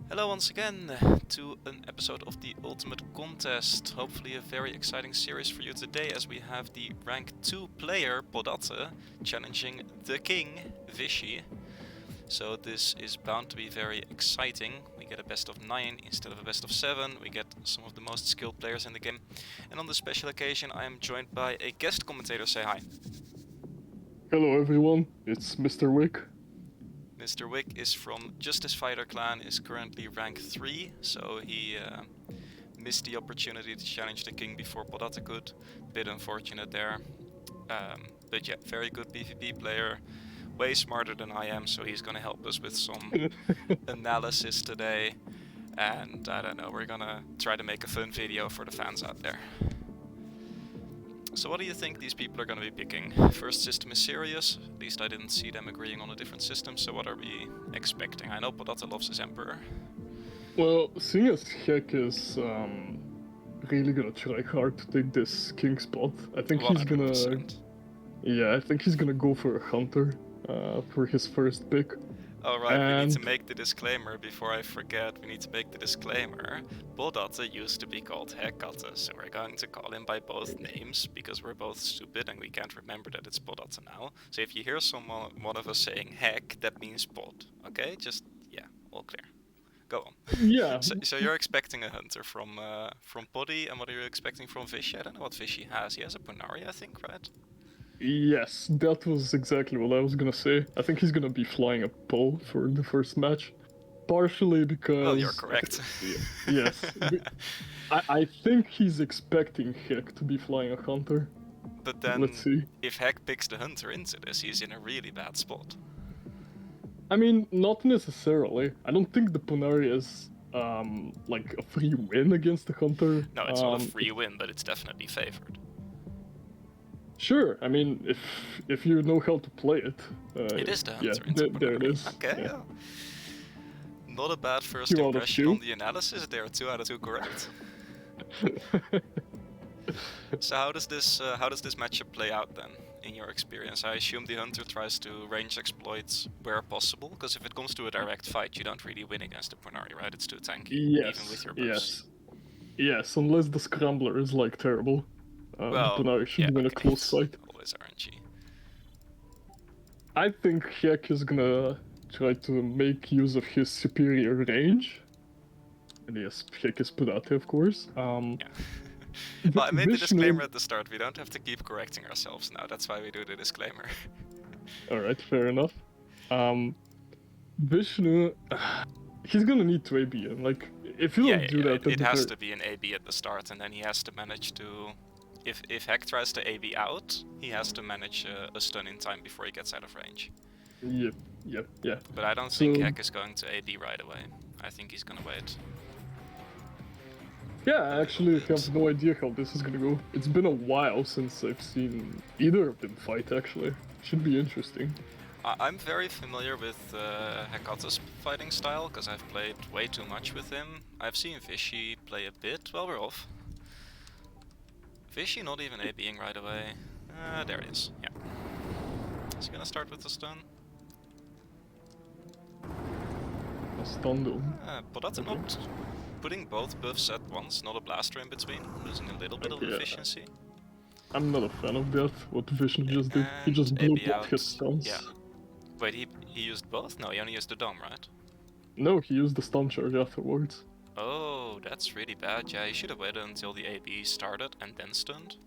Hello once again to an episode of the Ultimate Contest. Hopefully a very exciting series for you today as we have the rank 2 player Podatte challenging the king V15HY. So this is bound to be very exciting. We get a best of 9 instead of a best of 7. We get some of the most skilled players in the game. And on this special occasion I am joined by a guest commentator. Say hi. Hello everyone, it's Mr. Wick. Mr. Wick is from Justice Fighter clan, is currently rank 3, so he missed the opportunity to challenge the king before Podatte could. Bit unfortunate there. But yeah, very good PvP player, way smarter than I am, so he's gonna help us with some analysis today. And I don't know, we're gonna try to make a fun video for the fans out there. So what do you think these people are going to be picking? First system is serious, at least I didn't see them agreeing on a different system, so what are we expecting? I know Podatte loves his Emperor. Well, seeing as Heck is really gonna try hard to take this king spot, I think 100%. I think he's gonna go for a hunter for his first pick. Alright, we need to make the disclaimer before I forget. We need to make the disclaimer. Podatte used to be called Hekatte, so we're going to call him by both names because we're both stupid and we can't remember that it's Podatte now. So if you hear one of us saying heck, that means pod. Okay? Just, yeah, all clear. Go on. Yeah. So you're expecting a hunter from Poddy, and what are you expecting from V15HY? I don't know what V15HY has. He has a Punari, I think, right? Yes, that was exactly what I was gonna say. I think he's gonna be flying a Poe for the first match. Partially because... Well, you're correct. Yes. I think he's expecting Heck to be flying a hunter. But then, let's see. If Heck picks the hunter into this, he's in a really bad spot. I mean, not necessarily. I don't think the Punari is like a free win against the hunter. No, it's not a free win, but it's definitely favored. Sure, I mean, if you know how to play it. It is the hunter yeah, into there it is. Okay, yeah. Not a bad first impression on the analysis. There are 2 out of 2 correct. So how does this matchup play out then, in your experience? I assume the hunter tries to range exploit where possible, because if it comes to a direct fight, you don't really win against the Punari, right? It's too tanky, Yes, even with your buffs. Yes, unless the scrambler is like terrible. Well, the Punari should win a close fight. Always RNG. I think Heck is gonna try to make use of his superior range. And yes, Heck is Podatte, of course. Yeah. Well, I made the disclaimer at the start. We don't have to keep correcting ourselves now. That's why we do the disclaimer. Alright, fair enough. Vishnu, he's gonna need to AB in. Like, if you don't do that... It has to be an AB at the start, and then he has to manage to... If Heck tries to AB out, he has to manage a stun in time before he gets out of range. Yep. But I don't think Heck is going to AB right away. I think he's gonna wait. Yeah, I actually have no idea how this is gonna go. It's been a while since I've seen either of them fight, actually. Should be interesting. I'm very familiar with Hekatte's fighting style, because I've played way too much with him. I've seen V15HY play a bit. Well, we're off. V15HY not even ABing right away. There it is, yeah. Is he gonna start with the stun? A stun though. Podatte not putting both buffs at once, not a blaster in between, losing a little bit of efficiency. I'm not a fan of that, what Vishnu just did. He just blew up his stuns. Yeah. Wait, he used both? No, he only used the dome, right? No, he used the stun charge afterwards. Oh, that's really bad. Yeah, he should have waited until the AB started and then stunned.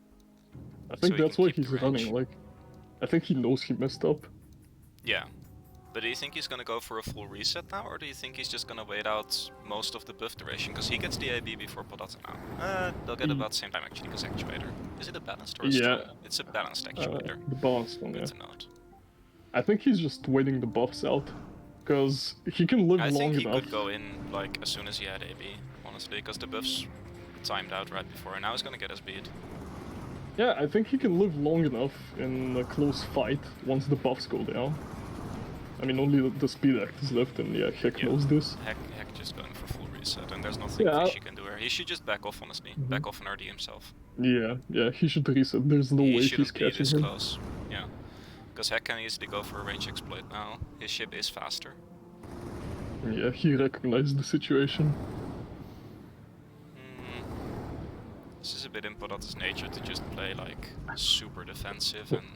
I think that's why he's running, like... I think he knows he messed up. Yeah. But do you think he's gonna go for a full reset now, or do you think he's just gonna wait out most of the buff duration? Because he gets the AB before Podatte now. They'll get about the same time actually, because actuator. Is it a balanced or a strong? It's a balanced actuator. The balanced one, Good to note. I think he's just waiting the buffs out. Because he can live long enough. I think he could go in like as soon as he had AB, honestly, because the buffs timed out right before, and now he's gonna get his beat. Yeah, I think he can live long enough in a close fight once the buffs go down. I mean, only the speed act is left, and yeah, Heck knows this. Heck just going for full reset, and there's nothing Fishy can do here. He should just back off, honestly. Back off and RD himself. Yeah, he should reset. There's no way he's catching him. Close. Yeah. Because Heck can easily go for a range exploit now. His ship is faster. Yeah, he recognized the situation. This is a bit in Podatte's nature to just play like super defensive, and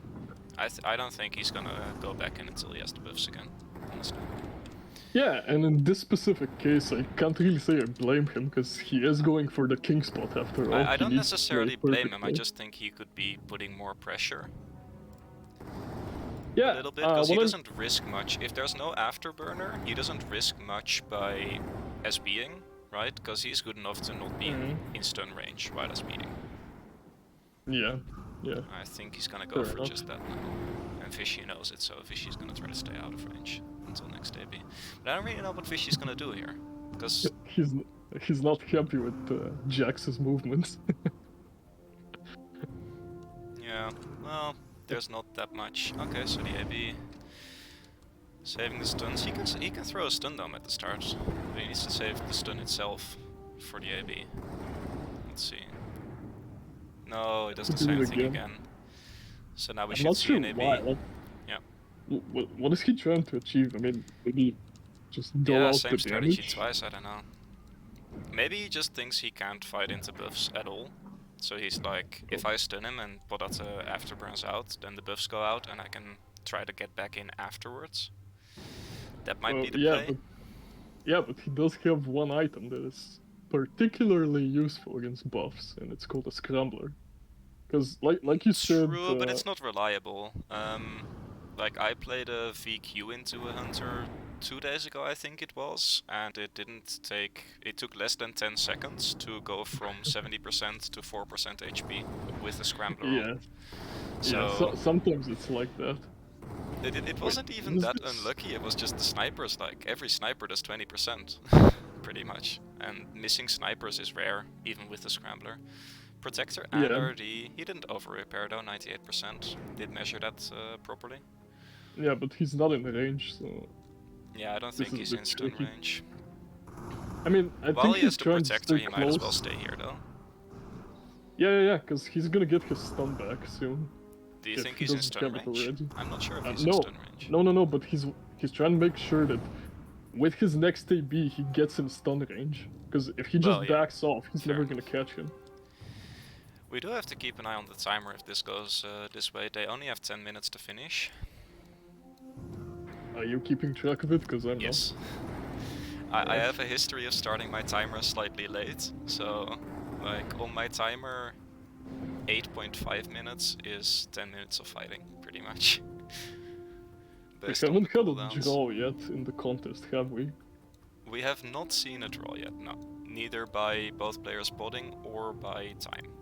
I don't think he's gonna go back in until he has the buffs again, honestly. Yeah, and in this specific case, I can't really say I blame him, because he is going for the king spot after all. I He don't needs to play necessarily blame him, I perfectly. just think he could be putting more pressure Yeah, a little bit, because he what doesn't risk much. If there's no afterburner, he doesn't risk much by SBing, right? Because he's good enough to not be in stun range while SBing. Yeah, yeah. I think he's gonna go Fair for enough. just that now. And Fishy knows it, so Fishy's gonna try to stay out of range until next AB. But I don't really know what Fishy's gonna do here, because He's not happy with Jax's movements. yeah, well, there's not that much. Okay, so the AB saving the stuns. He can throw a stun dome at the start, but he needs to save the stun itself for the AB. Let's see. No, it does the same thing again. So now we I'm should not see sure an AB. why. Like, yeah. What is he trying to achieve? I mean, maybe just go out same the strategy damage? twice, I don't know. Maybe he just thinks he can't fight into buffs at all. So he's like, if I stun him and Podatte afterburns out, then the buffs go out and I can try to get back in afterwards. That might be the play. But he does have one item that is particularly useful against buffs, and it's called a Scrambler. Because, like you said... True, but it's not reliable. Like, I played a VQ into a Hunter 2 days ago, I think it was, and it took less than 10 seconds to go from 70% to 4% HP with a Scrambler on. So sometimes it's like that. It wasn't even that unlucky, it was just the snipers, like, every sniper does 20%, pretty much. And missing snipers is rare, even with the Scrambler. Protector and RD, he didn't over-repair though, 98%. Did measure that properly. Yeah, but he's not in range, so... Yeah, I don't think he's in stun range. I mean, I While think he he's has the trying to Protector, stay he close. might as well stay here though. Yeah, because he's gonna get his stun back soon. Do you think he's in stun range? I'm not sure if he's in stun range. No, but he's trying to make sure that with his next AB, he gets in stun range. Because if he just backs off, he's never gonna catch him. We do have to keep an eye on the timer if this goes this way. They only have 10 minutes to finish. Are you keeping track of it? Because I'm not. I have a history of starting my timer slightly late. So, like, on my timer, 8.5 minutes is 10 minutes of fighting, pretty much. We haven't had a draw yet in the contest, have we? We have not seen a draw yet, no. Neither by both players botting or by time.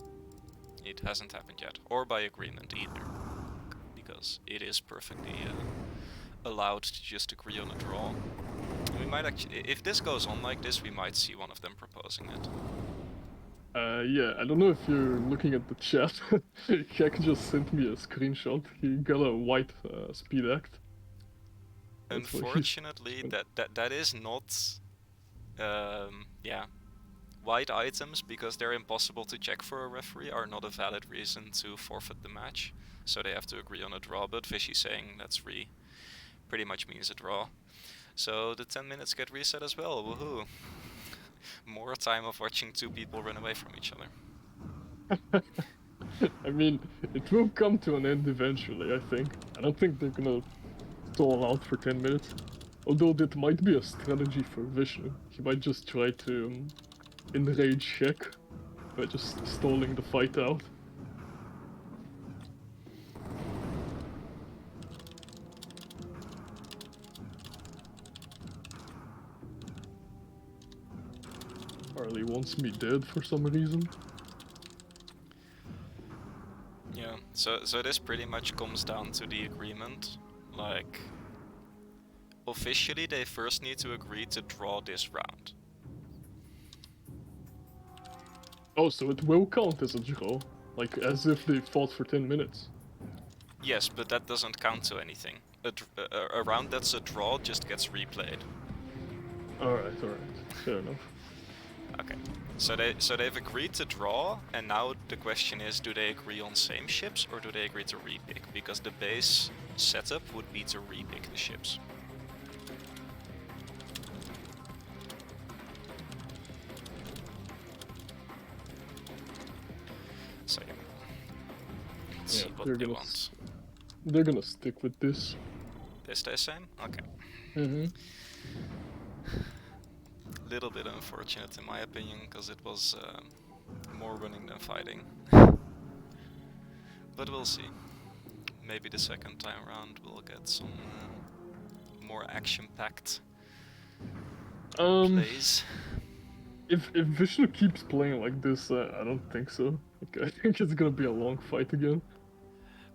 It hasn't happened yet, or by agreement either, because it is perfectly allowed to just agree on a draw. We might actually, if this goes on like this, we might see one of them proposing it. Yeah, I don't know if you're looking at the chat. Kek just sent me a screenshot. He got a white speed act. Unfortunately, that is not, yeah. White items, because they're impossible to check for a referee, are not a valid reason to forfeit the match. So they have to agree on a draw, but Fishy saying that's pretty much means a draw. So the 10 minutes get reset as well, woohoo! More time of watching two people run away from each other. I mean, it will come to an end eventually, I think. I don't think they're gonna stall out for 10 minutes. Although that might be a strategy for Vishnu. He might just try to enrage Shek by just stalling the fight out. Harley wants me dead for some reason. Yeah, so this pretty much comes down to the agreement. Like, officially they first need to agree to draw this round. Oh, so it will count as a draw? Like, as if they fought for 10 minutes? Yes, but that doesn't count to anything. A round that's a draw just gets replayed. Alright, fair enough. Okay, so they've agreed to draw, and now the question is, do they agree on same ships or do they agree to repick? Because the base setup would be to repick the ships. So yeah. Let's see what they're they gonna want. they're gonna stick with this. They stay same? Okay. Mm-hmm. Little bit unfortunate in my opinion, because it was more running than fighting. But we'll see. Maybe the second time around we'll get some more action-packed plays. If Vishnu keeps playing like this, I don't think so. Like, I think it's gonna be a long fight again.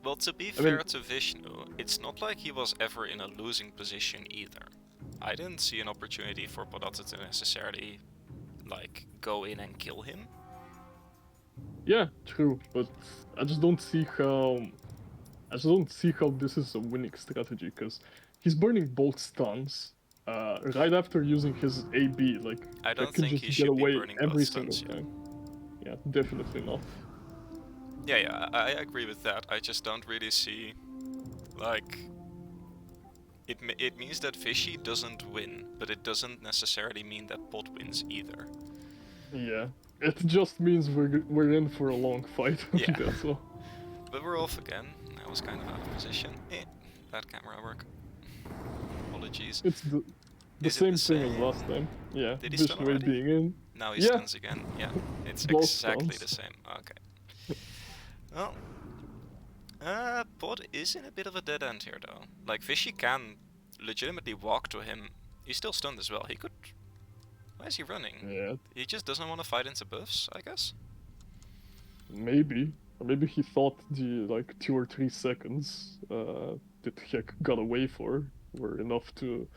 Well, to be I mean- fair to Vishnu, it's not like he was ever in a losing position either. I didn't see an opportunity for Podatte to necessarily, like, go in and kill him. Yeah, true, but I just don't see how. I just don't see how this is a winning strategy, because he's burning both stuns. Right after using his AB, like I that don't can think just he get should be away burning every both single stuns, yeah. time. Yeah, definitely not. Yeah, I agree with that. I just don't really see, like, it means that Fishy doesn't win, but it doesn't necessarily mean that Pot wins either. Yeah, it just means we're in for a long fight. Yeah. That's all. But we're off again. I was kind of out of position. Bad camera work. Apologies. It's the Is it same the thing as same? last time. Yeah, Did he stun Vishnu already? being in. Now he Yeah. stuns again. Yeah, it's Both exactly stuns. the same. Okay. Well, Pod is in a bit of a dead end here though. Like Fishy can legitimately walk to him. He's still stunned as well. He could. Why is he running? Yeah, He just doesn't want to fight into buffs, I guess. maybe. Or maybe he thought the like 2 or 3 seconds that Hek got away for were enough to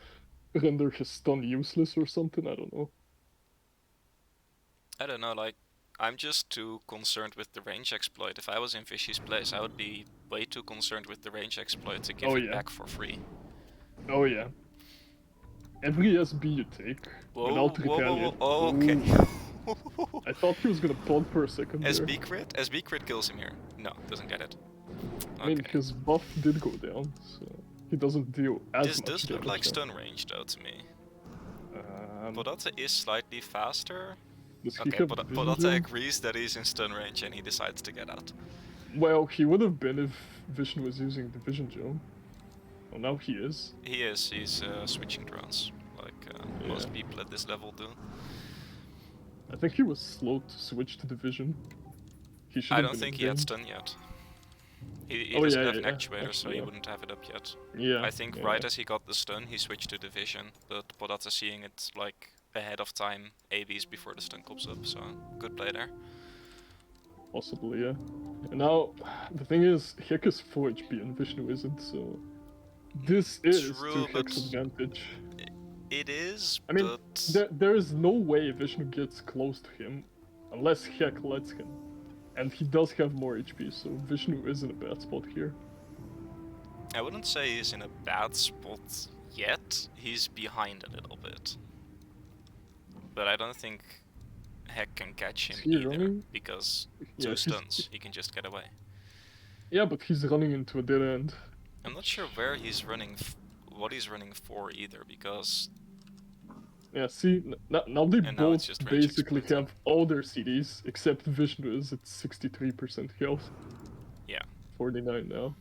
render his stun useless or something. I don't know. I don't know. Like, I'm just too concerned with the range exploit. If I was in Fishy's place, I would be way too concerned with the range exploit to give Oh, it yeah. back for free. Oh yeah. Every SB you take without retaliate. Oh, okay. Ooh, I thought he was gonna pod for a second there. SB crit kills him here. No, doesn't get it. I mean, Okay. his buff did go down, so he doesn't deal as This much does look damage like now. stun range though to me. Um, Podatte is slightly faster. does he Okay, have Podatte vision? agrees that he's in stun range and he decides to get out. Well, he would have been if Vision was using the vision gem. Well, now he is. He is. He's switching drones, like most Yeah. people at this level do. I think he was slow to switch to the vision. He should I have don't been think in he had game. stun yet. He Oh, doesn't yeah, have yeah, an actuator, so he yeah. wouldn't have it up yet. Yeah. I think yeah. right as he got the stun, he switched to division, but Podatte seeing it like ahead of time, ABs before the stun comes up, so good play there. Possibly, yeah. And now, the thing is, Hek is 4 HP and Vishnu isn't, so... This is True, to Hek's but- advantage. It is, I mean, but there is no way Vishnu gets close to him unless Hek lets him. And he does have more HP, so Vishnu is in a bad spot here. I wouldn't say he's in a bad spot yet. He's behind a little bit. But I don't think Heck can catch him Is he either, running? because Yeah, 2 he's- stuns, he can just get away. Yeah, but he's running into a dead end. I'm not sure where he's running, what he's running for either, because Yeah, see, now they And now it's both just range basically exploit. have all their CDs, except Vishnu is at 63% health. Yeah. 49 now.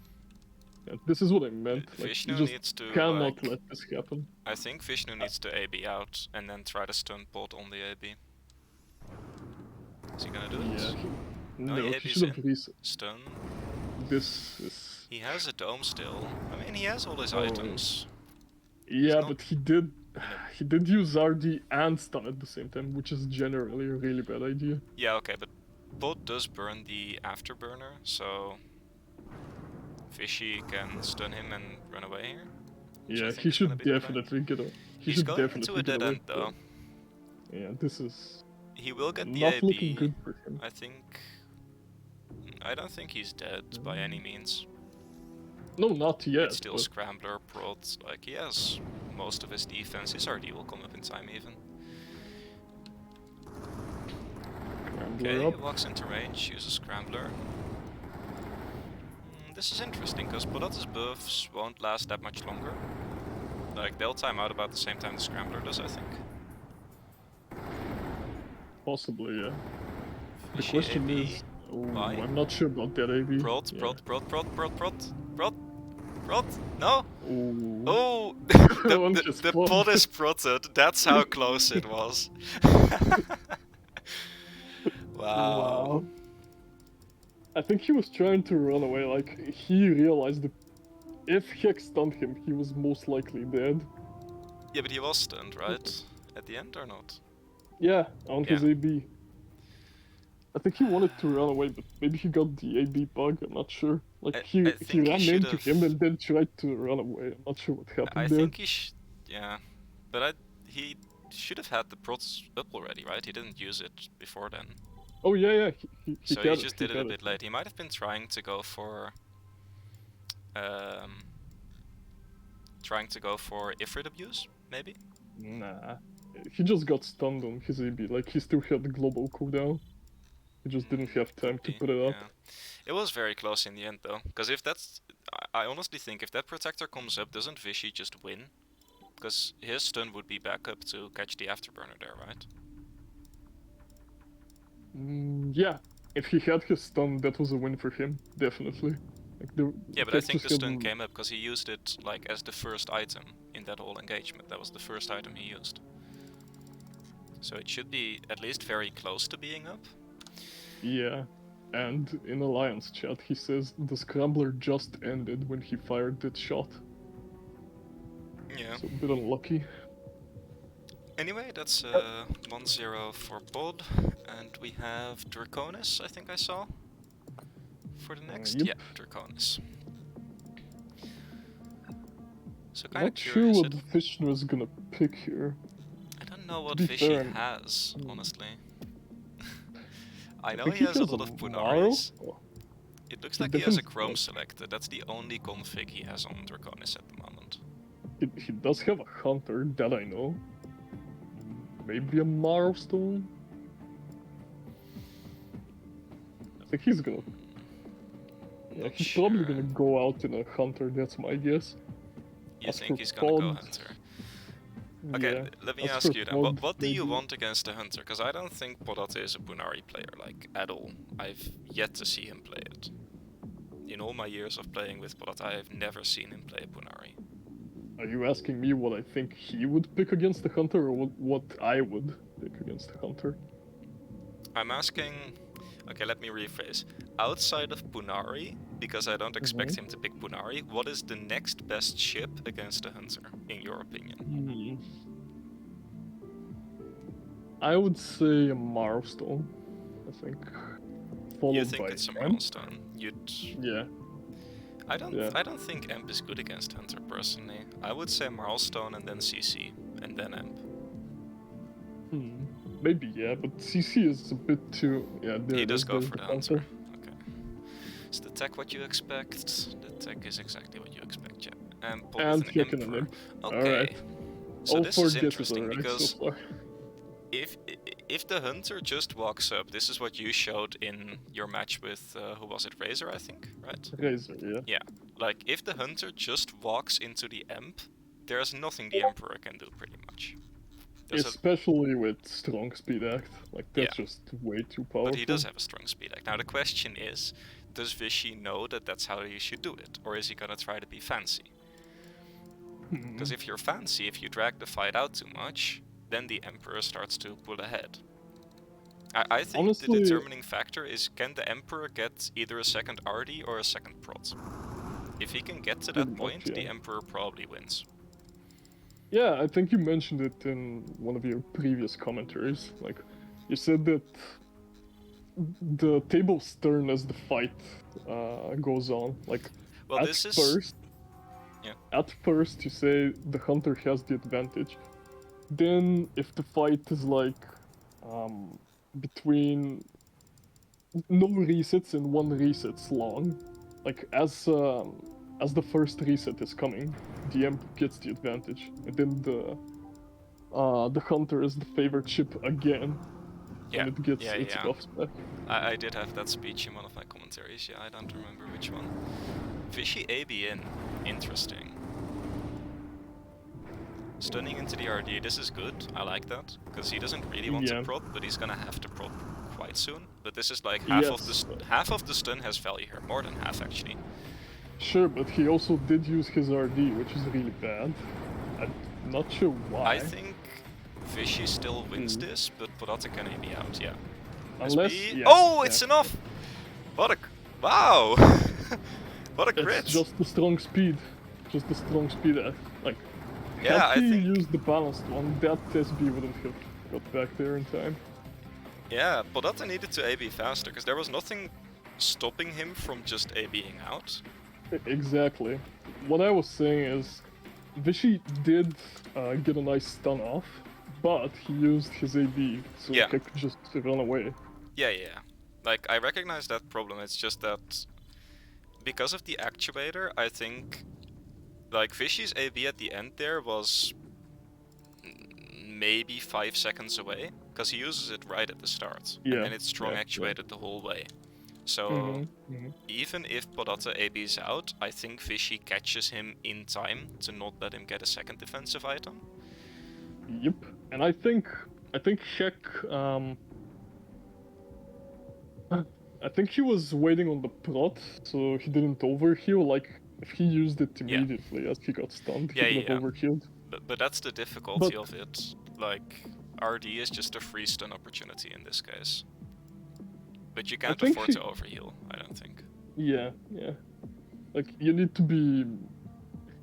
Yeah, this is what I meant. Like, Vishnu you just needs to, cannot like, let this happen. I think Vishnu needs to AB out and then try to stun Pod on the AB. Is he gonna do it? Yeah. No, No, he he ABs should have in. reset. Stun. This is... He has a dome still. I mean, he has all his Oh. items. Yeah, not- but he did use RD and stun at the same time, which is generally a really bad idea. Yeah, okay, but Pod does burn the afterburner, so Fishy can stun him and run away here. Which I Yeah, think he is gonna should be the play. definitely get a. He He's should going definitely into a get dead away end though. from- Yeah, this is He will get the not looking AB. good for him. I think. I don't think he's dead by any means. No, not yet. It's still but Scrambler, Prod, like he has most of his defense. His RD will come up in time even. Scrambler Okay, up. walks into range, uses Scrambler. This is interesting, because Podatte's buffs won't last that much longer. Like, they'll time out about the same time the Scrambler does, I think. Possibly, yeah. The Fishy question AB. is, Why? I'm not sure about that, AB. Prot, Yeah. prot, prot, prot, prot, prot, prot, prot. No. Ooh. Oh, One just the pod. pod is protted. That's how close it was. Wow. I think he was trying to run away. Like, he realized that if Hex stunned him, he was most likely dead. Yeah, but he was stunned, right? At the end or not? Yeah, on his Yeah. AB. I think he wanted to run away, but maybe he got the AB bug. I'm not sure. Like, I he think he ran should into have. him and then tried to run away. I'm not sure what happened I there. think yeah, but he should have had the prots up already, right? He didn't use it before then. Oh yeah, he So got he it, just did it a got bit late. He might have been trying to go for Ifrit abuse, maybe? Nah, he just got stunned on his AB. Like, he still had the global cooldown. He just didn't have time Could to be, put it up. yeah. It was very close in the end though, because if that's... I honestly think if that protector comes up, doesn't Vishy just win? Because his stun would be back up to catch the afterburner there, right? Yeah, if he had his stun, that was a win for him, definitely. Like, Yeah, but I Hex think the just stun had- came up because he used it like as the first item in that whole engagement. That was the first item he used. So it should be at least very close to being up. Yeah, and in Alliance chat, he says the scrambler just ended when he fired that shot. Yeah. So a bit unlucky. Anyway, that's 1-0 for Bod, and we have Draconis, I think I saw. For the next, Yep. yeah, Draconis. So kind of Not sure curious. what Vishnu is gonna pick here. I don't know what be Vishy fair, has, honestly. I know think he has a has lot of Maro. Punaris. It looks He like he has a doesn't- Chrome selected. That's the only config he has on Draconis at the moment. He does have a Hunter, that I know. Maybe a Milestone? I think he's gonna... Yeah, Not he's probably sure. gonna go out in a Hunter, that's my guess. You As think for he's gonna go Pod, Hunter? Okay, yeah. let me As ask for you then. Pod, What do you maybe- want against a Hunter? Because I don't think Podatte is a Punari player, like, at all. I've yet to see him play it. In all my years of playing with Podatte, I have never seen him play a Punari. Are you asking me what I think he would pick against the Hunter, or what I would pick against the Hunter? I'm asking... Okay, let me rephrase. Outside of Punari, because I don't expect him to pick Punari, what is the next best ship against a Hunter, in your opinion? I would say a Milestone, I think. Followed You think by it's a Amp. milestone? Yeah. I don't. Yeah. I don't think Amp is good against Hunter personally. I would say milestone and then CC and then Amp. Maybe, yeah, but CC is a bit too... Yeah, there He it does is, go there's for the Hunter. Okay. Is the tech what you expect? The tech is exactly what you expect, yeah. Amp with And an Hick and an Emperor. Imp. Okay. Alright. So All this four is guesses interesting are right because so far. if the Hunter just walks up, this is what you showed in your match with who was it, Razor, I think, right? Razor, yeah. Yeah. Like if the Hunter just walks into the Amp, there's nothing the Emperor can do, pretty much. There's Especially with strong speed act. Like, that's Yeah. just way too powerful. But he does have a strong speed act. Now the question is, does Vishy know that that's how you should do it? Or is he gonna try to be fancy? Because if you're fancy, if you drag the fight out too much, then the Emperor starts to pull ahead. I think Honestly- the determining factor is, can the Emperor get either a second RD or a second prot? If he can get to Pretty that much, point, the yeah. Emperor probably wins. Yeah, I think you mentioned it in one of your previous commentaries. Like, you said that the tables turn as the fight goes on. Like, Well, at this is... first, Yeah. at first you say the Hunter has the advantage. Then, if the fight is like between no resets and one reset's long, like as the first reset is coming, the Imp gets the advantage, and then the Hunter is the favored ship again, Yeah, and it gets yeah, its yeah. buffs back. I did have that speech in one of my commentaries, yeah, I don't remember which one. Vishy AB in, interesting. Stunning into the RD, this is good, I like that, because he doesn't really want Yeah. to prot, but he's gonna have to prot quite quite soon. But this is like Yes. half of the stun has value here, more than half actually. Sure, but he also did use his RD, which is really bad. I'm not sure why. I think Vishy still wins this, but Podatte can AB out, yeah. Unless, SB. yeah, Oh, yeah. it's enough! What a... Wow! What a crit! It's just the strong speed. Just the strong speed. Like, Yeah, I had he think... used the balanced one, that SB wouldn't have got back there in time. Yeah, Podatte needed to AB faster, because there was nothing stopping him from just ABing out. Exactly. What I was saying is, Vishy did get a nice stun off, but he used his AB, so Yeah. he could just run away. Yeah. Like, I recognize that problem, it's just that... Because of the actuator, I think... Like, Vishy's AB at the end there was... maybe 5 seconds away, because he uses it right at the start. Yeah. And then it's strong actuated the whole way. So, even if Podatte AB's out, I think Vishy catches him in time to not let him get a second defensive item. Yep. And I think Shek, I think he was waiting on the prot, so he didn't overheal. Like, if he used it immediately as he got stunned, he could have overhealed. But that's the difficulty of it. Like, RD is just a free stun opportunity in this case. But you can't afford to overheal, I don't think. Yeah. Like, you need to be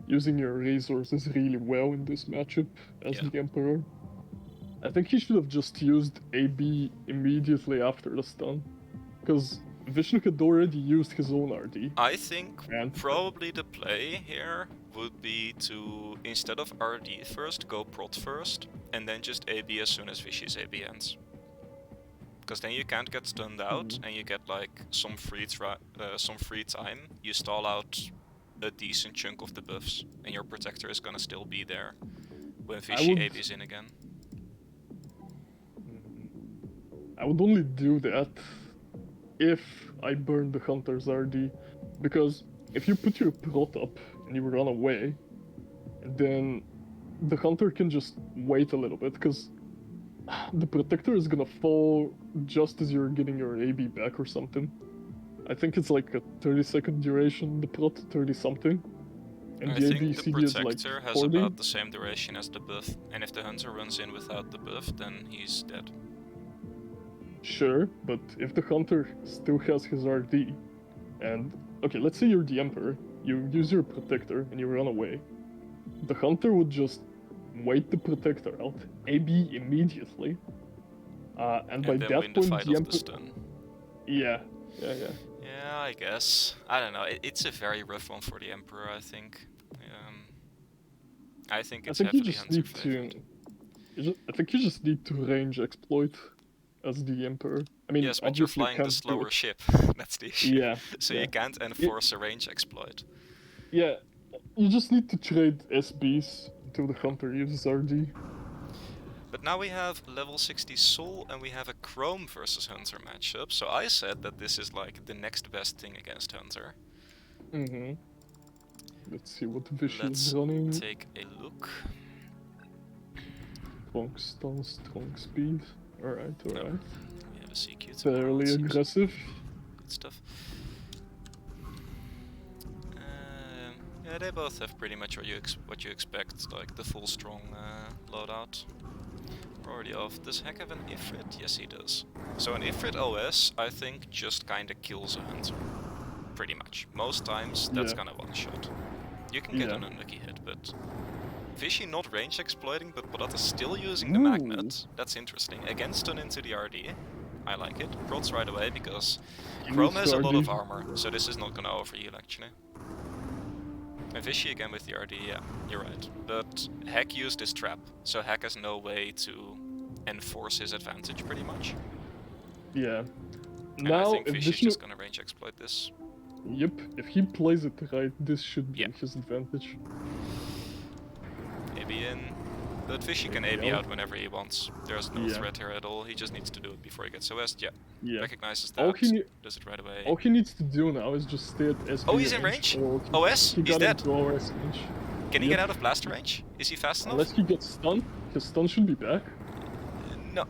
using your resources really well in this matchup as the Emperor. I think he should have just used AB immediately after the stun. Because Vishnu had already used his own RD. I think probably the play here would be to, instead of RD first, go prot first, and then just AB as soon as Vishy's AB ends. Because then you can't get stunned out, and you get like some free time. You stall out a decent chunk of the buffs, and your protector is gonna still be there when Vishy AB's in again. I would only do that if I burn the Hunter's RD, because if you put your prot up and you run away, then the Hunter can just wait a little bit, because the protector is gonna fall just as you're getting your AB back or something. I think it's like a 30-second duration, the prot 30 something. And I the think AB the CD is like protector has 40. about the same duration as the buff, and if the hunter runs in without the buff, then he's dead. Sure, but if the hunter still has his RD, and okay, let's say you're the Emperor, you use your protector and you run away. The hunter would just wait the protector out, AB immediately, and by that win the point fight the off Emperor... the stun. Yeah. Yeah, I guess. I don't know. It's a very rough one for the Emperor, I think. I think it's heavily hunter favored. I think you just need to range exploit as the Emperor. I mean, yes, but you're flying the slower ship. That's the issue. Yeah. So you can't enforce a range exploit. Yeah, you just need to trade SBs until the hunter uses RD. But now we have level 60 Soul and we have a Chrome versus Hunter matchup, so I said that this is like the next best thing against Hunter. Let's see what Vishy is running. Let's take a look. Strong stun, strong speed. Alright. We have a CQ. Fairly aggressive. Good stuff. Yeah, they both have pretty much what you expect, like the full strong loadout. Already off. Does Heck have an Ifrit? Yes, he does. So an Ifrit OS, I think, just kinda kills a hunter. Pretty much. Most times, that's gonna one-shot. You can get an unlucky hit, but... Vishy not range exploiting, but Podatte still using the magnet. That's interesting. Again, stun into the RD. I like it. Prots right away, because Chrome has a lot of armor, so this is not gonna overheal, actually. And Vishy again with the RD, yeah, you're right. But Heck used his trap, so Heck has no way to enforce his advantage, pretty much. Yeah. And I think Vishy's just gonna range exploit this. Yep, if he plays it right, this should be his advantage. AB in. But Vishy can AB out whenever he wants. There's no threat here at all, he just needs to do it before he gets OS'd. Yeah. Recognizes that, does it right away. All he needs to do now is just stay at SB Oh, he's in range? OS? He's dead. OS range. Can he get out of blaster range? Is he fast enough? Unless he gets stunned, his stun should be back. No.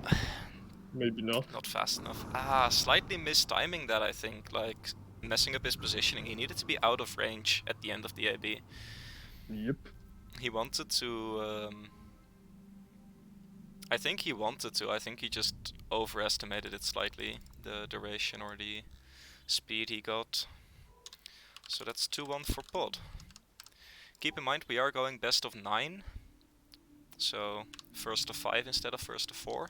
Maybe not. Not fast enough. Slightly mistiming that, I think. Like, messing up his positioning. He needed to be out of range at the end of the AB. Yep. He wanted to... I think he wanted to. I think he just overestimated it slightly. The duration or the speed he got. So that's 2-1 for Pod. Keep in mind we are going best of 9. So first of 5 instead of first of 4.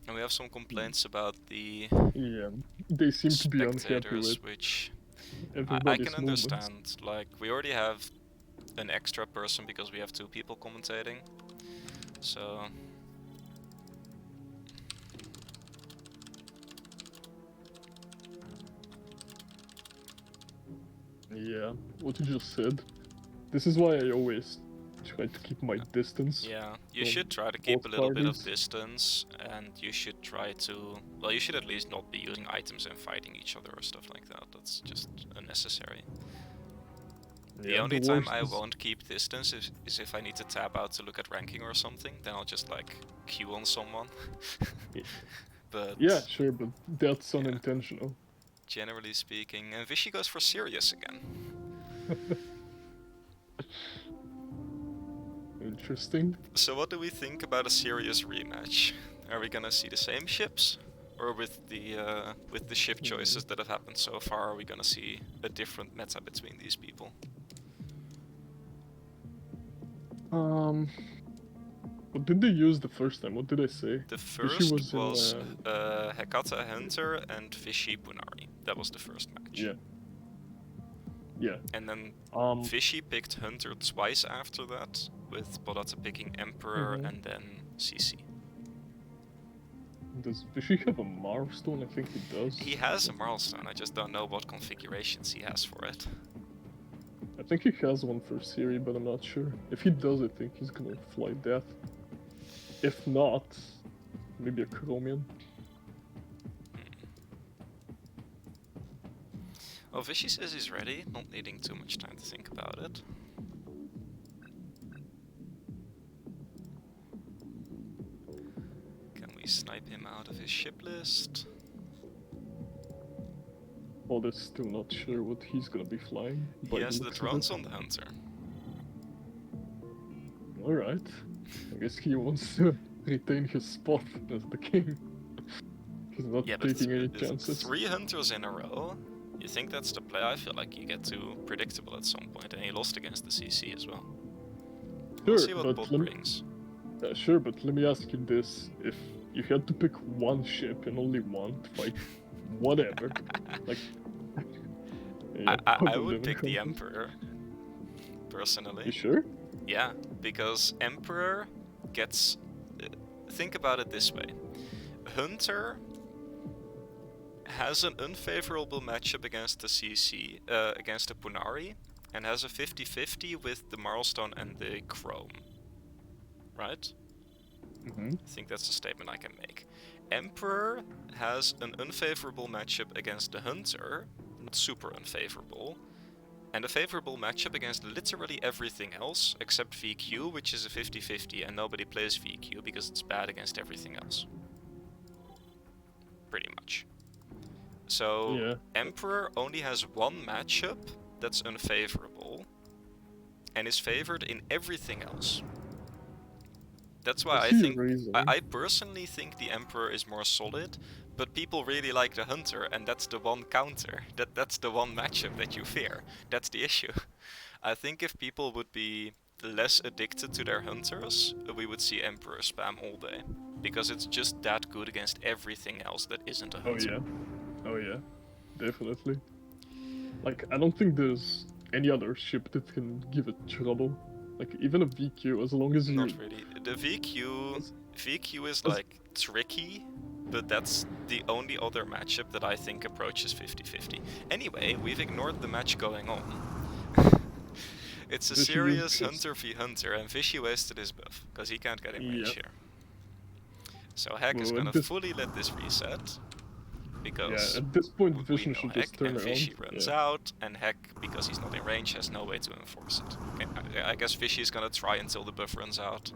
And we have some complaints about the Yeah, they seem to be unhappy spectators, with which I everybody's can movements. understand. Like, we already have an extra person because we have 2 people commentating. So Yeah, what you just said. This is why I always try to keep my distance. yeah, you from should try to keep a both little bit of parties. distance, and you should try to... Well, you should at least not be using items and fighting each other or stuff like that. That's just unnecessary. The Yeah, only the time worst I is- won't keep distance is if I need to tap out to look at ranking or something. Then I'll just, like, queue on someone. Yeah. But Yeah, sure, but that's yeah. unintentional. Generally speaking, and Vishy goes for serious again. Interesting. So what do we think about a serious rematch? Are we gonna see the same ships? Or with the ship choices that have happened so far, are we gonna see a different meta between these people? What did they use the first time? What did I say? The Fishy first was was in, Hekata Hunter and Vishy Punari. That was the first match. yeah. Yeah. And then Um, Vishy picked Hunter twice after that, with Podatte picking Emperor Mhm. and then CC. does Fishy have a milestone? I think he does. He has a milestone, I just don't know what configurations he has for it. I think he has one for Siri, but I'm not sure. If he does, I think he's gonna fly that. If not, maybe a Chromium. Well, Vishy says he's ready, not needing too much time to think about it. Can we snipe him out of his ship list? Well, they're still not sure what he's gonna be flying. He has the drones on the Hunter. Alright. I guess he wants to retain his spot as the king. He's not Yeah, but taking any it's chances. 3 Hunters in a row. You think that's the play? I feel like you get too predictable at some point, and he lost against the CC as well. We'll see Sure, what but bot lem- brings. Sure, but let me ask you this: if you had to pick one ship and only one to fight, whatever, like, I would pick the Emperor, personally. You sure? Yeah, because Emperor gets... think about it this way. Hunter has an unfavorable matchup against the CC, against the Punari, and has a 50-50 with the Milestone and the Chrome. Right? Mm-hmm. I think that's a statement I can make. Emperor has an unfavorable matchup against the Hunter, not super unfavorable, and a favorable matchup against literally everything else except VQ, which is a 50-50, and nobody plays VQ because it's bad against everything else. Pretty much. So, Yeah. Emperor only has one matchup that's unfavorable, and is favored in everything else. That's why I see your think... reasoning. I personally think the Emperor is more solid, but people really like the Hunter, and that's the one counter. That's the one matchup that you fear. That's the issue. I think if people would be less addicted to their Hunters, we would see Emperor spam all day. Because it's just that good against everything else that isn't a Hunter. Oh yeah, definitely. Like, I don't think there's any other ship that can give it trouble. Like, even a VQ, as long as you... Not really. The VQ is like tricky, but that's the only other matchup that I think approaches 50-50. Anyway, we've ignored the match going on. It's a Vishy serious is Hunter v Hunter, and Vishy wasted his buff, because he can't get in range Yeah. here. So Heck is Well, gonna at this- fully let this reset, because Yeah, at this point, we Vision know should Heck, just turn and around. Vishy runs out, and Heck, because he's not in range, has no way to enforce it. Okay, I guess Vishy is gonna try until the buff runs out.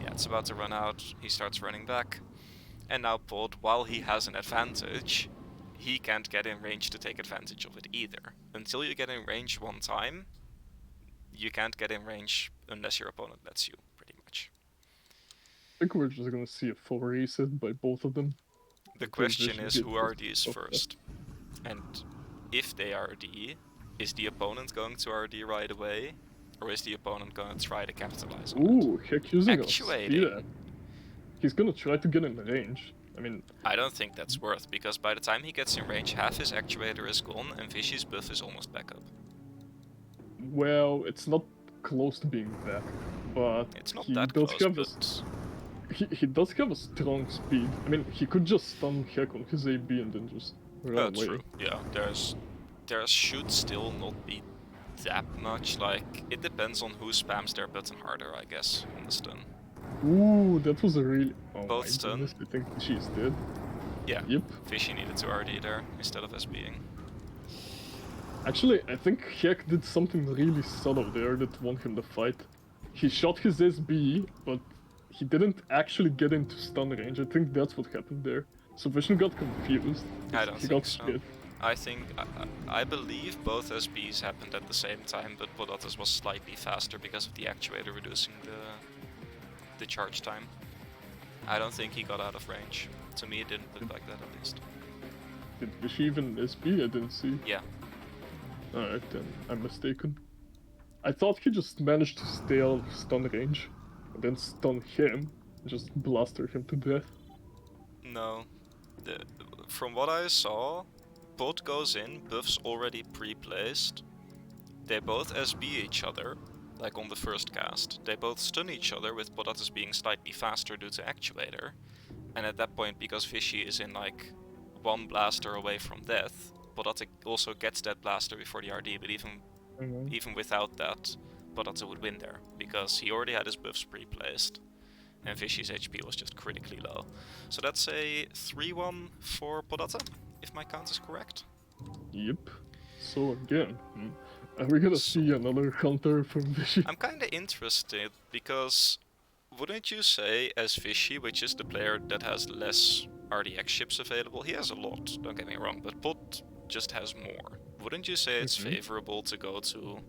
Yeah, it's about to run out. He starts running back. And now Pod, while he has an advantage, he can't get in range to take advantage of it either. Until you get in range one time, you can't get in range unless your opponent lets you, pretty much. I think we're just gonna see a full reset by both of them. The until question Vision is gets who his RDs stuff first. And if they RD, is the opponent going to RD right away? Or is the opponent going to try to capitalize back. on Ooh, heck, using us. See Actuating. that? He's gonna try to get in range. I mean, I don't think that's worth, because by the time he gets in range, half his actuator is gone and Vishy's buff is almost back up. well, it's not close to being back, but It's not he that does close, have but he does have a strong speed. I mean, he could just stun Heck on his AB and then just run away. true. Yeah, there should still not be that much. Like, it depends on who spams their button harder, I guess, on the stun. Ooh, that was a really... Oh Both my stun. goodness, I think she's dead. Yeah. Yep. Vishy needed to RD there instead of SBing. Actually, I think Heck did something really subtle there that won him the fight. He shot his SB, but he didn't actually get into stun range. I think that's what happened there. So Vision got confused. I don't he think got so. scared. I believe both SBs happened at the same time, but Podatte's was slightly faster because of the actuator reducing the charge time. I don't think he got out of range. To me, it didn't look like that, at least. Did Vishi even SB? I didn't see. Yeah. Alright, then I'm mistaken. I thought he just managed to stay out of stun range, and then stun him, and just blaster him to death. No. From what I saw, Pod goes in, buffs already pre-placed. They both SB each other, like on the first cast. They both stun each other, with Podatte being slightly faster due to actuator. And at that point, because Vishy is in like one blaster away from death, Podatte also gets that blaster before the RD, but even without that, Podatte would win there, because he already had his buffs pre-placed, and Vishy's HP was just critically low. So that's a 3-1 for Podatte, if my count is correct. Yep. So again, are we gonna see another counter from Vishy? I'm kinda interested, because wouldn't you say, as Vishy, which is the player that has less RDX ships available, he has a lot, don't get me wrong, but Pod just has more. Wouldn't you say it's favorable to go to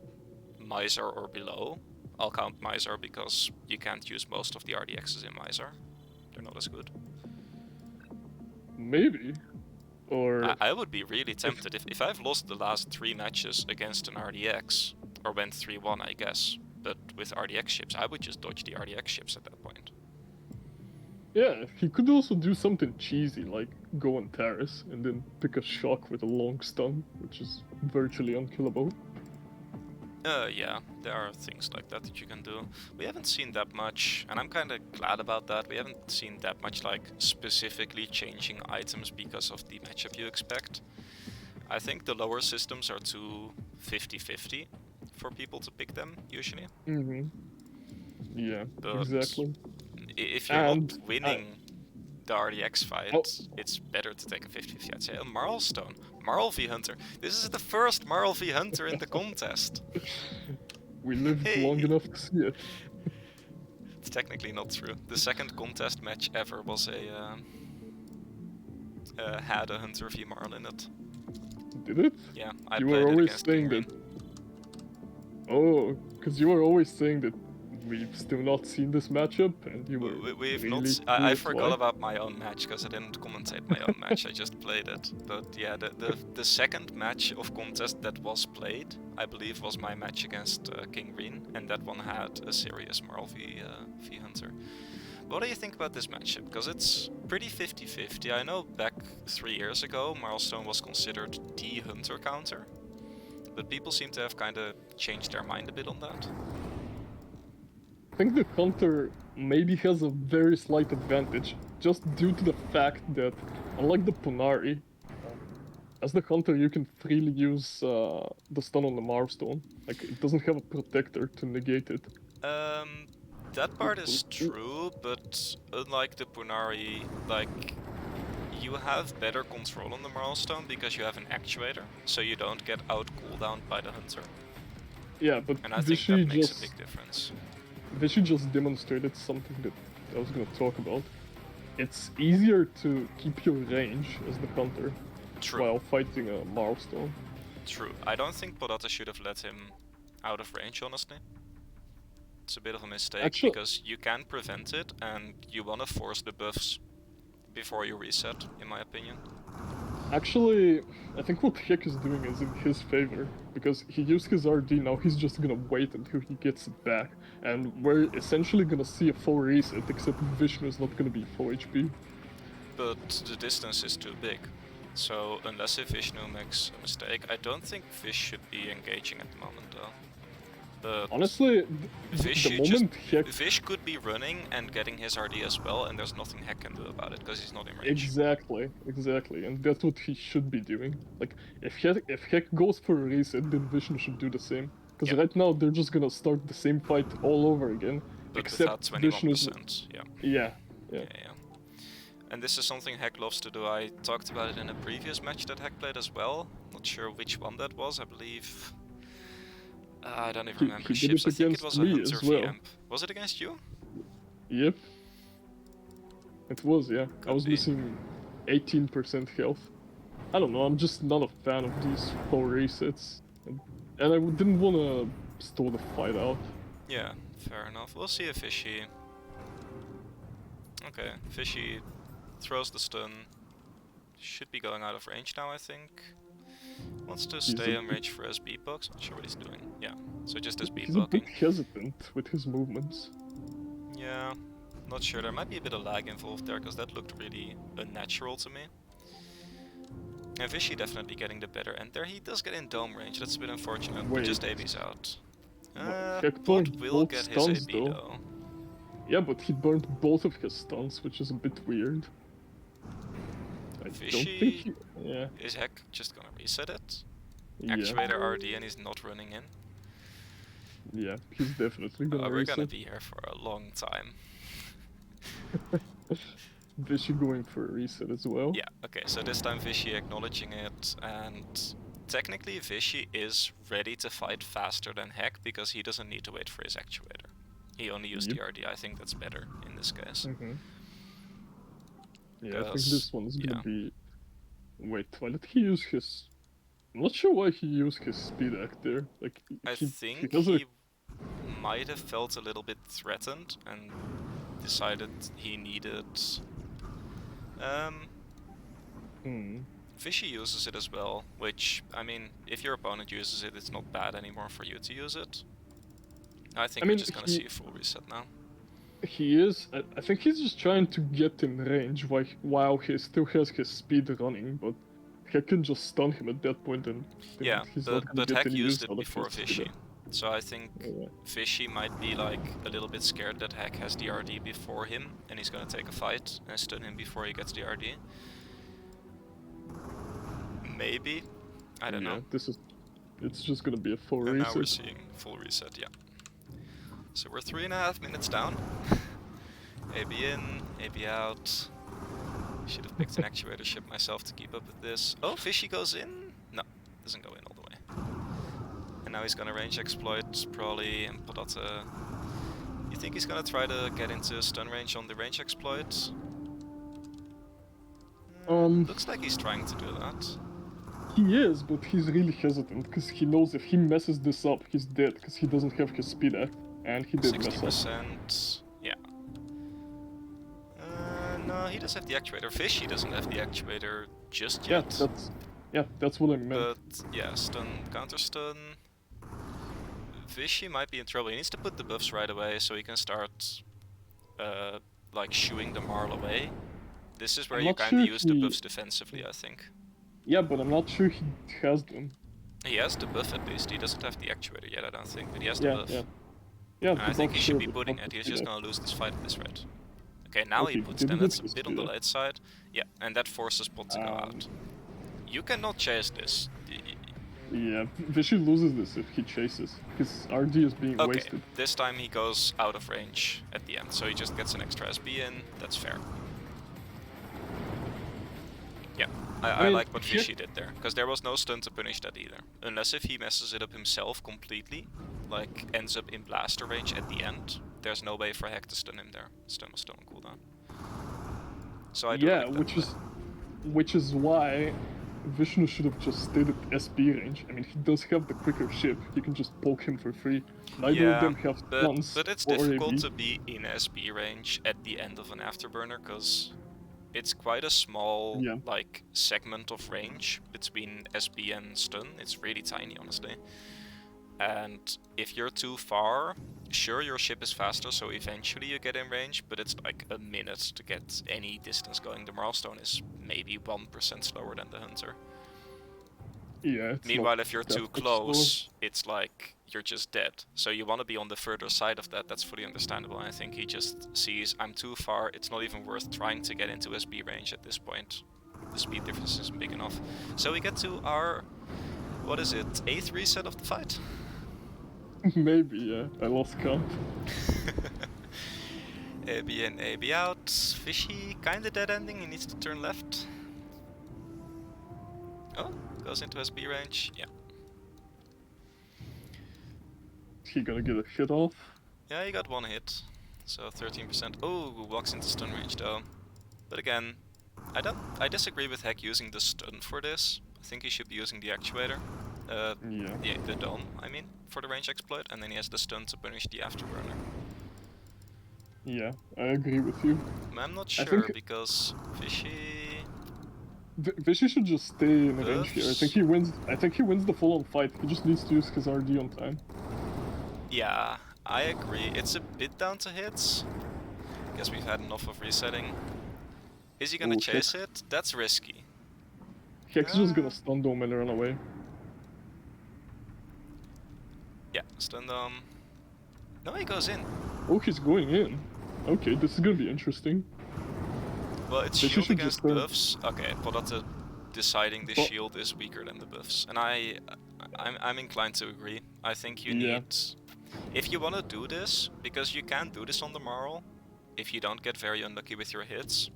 Mizar or below? I'll count Mizar because you can't use most of the RDXs in Mizar. They're not as good. Maybe. Or... I would be really tempted. If I've lost the last 3 matches against an RDX, or went 3-1 I guess, but with RDX ships, I would just dodge the RDX ships at that point. Yeah, he could also do something cheesy, like go on Terrace and then pick a shock with a long stun, which is virtually unkillable. Yeah, there are things like that that you can do. We haven't seen that much, and I'm kinda glad about that. We haven't seen that much, like, specifically changing items because of the matchup you expect. I think the lower systems are too 50-50 for people to pick them, usually. Yeah, But exactly. If you're not winning the RDX fight, it's better to take a 50-50. I'd say a Marlstone. Marl v Hunter. This is the first Marl v Hunter in the contest. We lived long enough to see it. It's technically not true. The second contest match ever was had a Hunter v Marl in it. Did it? Yeah, I you played were it always against saying King that. Rin. Oh, because you were always saying that we've still not seen this matchup, and you were We've really not. I curious forgot why. about my own match because I didn't commentate my own match. I just played it. But yeah, the second match of contest that was played, I believe, was my match against King Rin, and that one had a serious Marl v Hunter. What do you think about this matchup? Because it's pretty 50-50. I know back 3 years ago, Marlstone was considered the Hunter counter, but people seem to have kind of changed their mind a bit on that. I think the counter maybe has a very slight advantage, just due to the fact that, unlike the Ponari, as the counter you can freely use the stun on the Marlstone. Like, it doesn't have a protector to negate it. That part is true, but unlike the Punari, like, you have better control on the Marlstone because you have an actuator, so you don't get out cooldowned by the Hunter. Yeah, but and I think Vishy that makes a big difference. Vishy just demonstrated something that I was gonna talk about. it's easier to keep your range as the counter True. while fighting a milestone. True. I don't think Podatte should have let him out of range, honestly. It's a bit of a mistake, Actually- because you can prevent it, and you want to force the buffs before you reset, in my opinion. Actually, I think what Heck is doing is in his favor, because he used his RD, now he's just gonna wait until he gets it back, and we're essentially gonna see a full reset, except Vishnu is not gonna be full HP. But the distance is too big. So unless if Vishnu makes a mistake, I don't think Vish should be engaging at the moment though. But Honestly, Vish, the moment Heck... Vish could be running and getting his RD as well, and there's nothing Heck can do about it, because he's not in range. Exactly, and that's what he should be doing. Like, if Heck goes for a reset, then Vishnu should do the same. Because Yeah. right now, they're just gonna start the same fight all over again. But except without Vishnu's... 21%, yeah. Yeah. And this is something Heck loves to do. I talked about it in a previous match that Heck played as well. Not sure which one that was, I believe... I don't even remember the he did ships. it I think it against was a me Hunter as well. VM. Was it against you? Yep. It was, yeah. I was be. missing 18% health. I don't know, I'm just not a fan of these full resets. And I didn't want to stall the fight out. Yeah, fair enough. We'll see if Fishy... Okay, Fishy throws the stun. Should be going out of range now, I think. Wants to stay in range for his beatbox. Not sure what he's doing. Yeah, so just his He's a bit beatboxing. hesitant with his movements. Yeah, not sure. There might be a bit of lag involved there, because that looked really unnatural to me. And Fishy definitely getting the better end there. He does get in dome range. That's a bit unfortunate. But Wait. just AB's out. Heck Pod burned will both get his stuns, AB though. though. Yeah, but he burned both of his stuns, which is a bit weird. I don't think Fishy yeah. is Heck just gonna reset it? Yeah. Actuator RD and he's not running in. Yeah, he's definitely gonna We're reset. gonna be here for a long time. Vishy going for a reset as well. Yeah, okay, so this time Vishy acknowledging it, and technically Vishy is ready to fight faster than Heck because he doesn't need to wait for his actuator. He only used the RD. I think that's better in this case. Yeah, I think this one's gonna be... Wait, why did he use his... I'm not sure why he used his speed act there. Like, I think he might have felt a little bit threatened and decided he needed... Fishy uses it as well, which, I mean, if your opponent uses it, it's not bad anymore for you to use it. I think we're just gonna see a full reset now. He is. I think he's just trying to get in range while he still has his speed running, but Heck can just stun him at that point and yeah, he's not gonna but get Heck any used use it out of before his Fishy. speed. So I think Fishy might be like a little bit scared that Heck has the RD before him and he's gonna take a fight and stun him before he gets the RD. Maybe. I don't know. It's just gonna be a full and reset. Now we're seeing full reset, yeah. So we're 3.5 minutes down. AB in, AB out. Should have picked an actuator ship myself to keep up with this. Oh, Fishy goes in? No, doesn't go in all the way. And now he's gonna range exploit, probably, and Podatte. You think he's gonna try to get into stun range on the range exploit? Looks like he's trying to do that. He is, but he's really hesitant, because he knows if he messes this up, he's dead, because he doesn't have his speed act, and he did mess up. 60%, yeah. No, he does have the actuator. Fishy doesn't have the actuator just yet. That's what I meant. But yeah, stun, counter stun. Fishy might be in trouble. He needs to put the buffs right away so he can start like shooing the Marl away. This is where you kinda use the buffs defensively, I think. Yeah, but I'm not sure he has them. He has the buff at least. He doesn't have the actuator yet, I don't think, but he has the buff. Yeah, and I think he should be putting it. He's just gonna lose this fight at this rate. Okay, now he puts them. That's a bit on the light side. Yeah, and that forces Pod to go out. You cannot chase this. Yeah, Vishy loses this if he chases. His RD is being wasted. This time he goes out of range at the end, so he just gets an extra SB in. That's fair. Yeah, I like what Fishy did there, because there was no stun to punish that either. Unless if he messes it up himself completely, like ends up in blaster range at the end, there's no way for Heck to stun him there. Stun was still on cooldown. So I do Yeah, like that. which is why Vishnu should have just stayed at SB range. I mean, he does have the quicker ship. He can just poke him for free. Neither of Yeah, them have but stuns it's or difficult AB. to be in SB range at the end of an afterburner because it's quite a small Yeah. like segment of range between SB and stun. It's really tiny, honestly. And if you're too far, sure, your ship is faster, so eventually you get in range, but it's like a minute to get any distance going. The milestone is maybe 1% slower than the hunter. Yeah, it's not Meanwhile, if you're too that much slower. close, it's like you're just dead. So you want to be on the further side of that. That's fully understandable. I think he just sees I'm too far. It's not even worth trying to get into SB range at this point. The speed difference isn't big enough. So we get to our, what is it, 8th reset of the fight? Maybe, yeah. I lost count. AB in, AB out. Fishy, kinda dead ending. He needs to turn left. Oh, goes into SB range. Yeah. He gonna get a hit off? Yeah, he got one hit. So 13%. Oh, walks into stun range though. But again, I disagree with Heck using the stun for this. I think he should be using the actuator. Yeah. The dome, I mean, for the range exploit, and then he has the stun to punish the afterburner. Yeah, I agree with you. I'm not I sure think- because Fishy. Vishy should just stay in range here. I Buffs? think he wins the full-on fight. He just needs to use his RD on time. Yeah, I agree. It's a bit down to hits. Guess we've had enough of resetting. Is he gonna Ooh, chase it? That's risky. Heck's just gonna stun dome and run away. Yeah, stun dome. No, he goes in. Oh, he's going in. Okay, this is gonna be interesting. Well, it's Fishy shield should against just turn. buffs. Okay, Podatte deciding the But- shield is weaker than the buffs, and I'm inclined to agree. I think you Yeah. need, if you want to do this, because you can do this on the Marl, if you don't get very unlucky with your hits.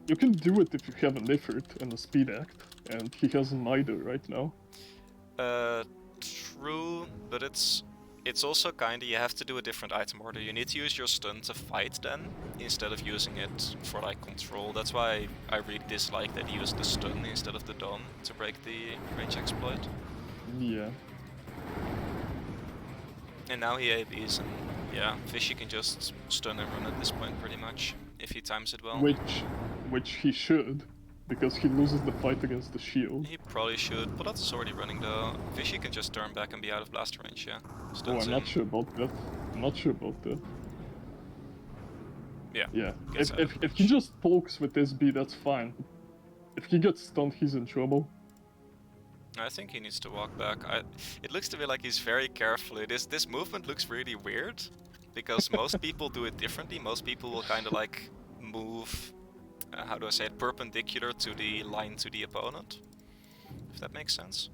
You can do it if you have a Nifert and a Speed Act, and he has neither right now. True, but it's also kinda, you have to do a different item order. You need to use your stun to fight then, instead of using it for like control. That's why I really dislike that he used the stun instead of the dome to break the range exploit. Yeah. And now he ABs, and yeah, Fishy can just stun and run at this point pretty much, if he times it well. Which he should, because he loses the fight against the shield. He probably should, but that's already running though. Fishy can just turn back and be out of blast range, yeah. Oh, Stuns I'm in. not sure about that. I'm not sure about that. Yeah. Yeah. Gets out of If he range. just pokes with SB, that's fine. If he gets stunned, he's in trouble. I think he needs to walk back. It looks to me like he's very careful. This movement looks really weird, because most people do it differently. Most people will kind of like move, how do I say it, perpendicular to the line to the opponent, if that makes sense.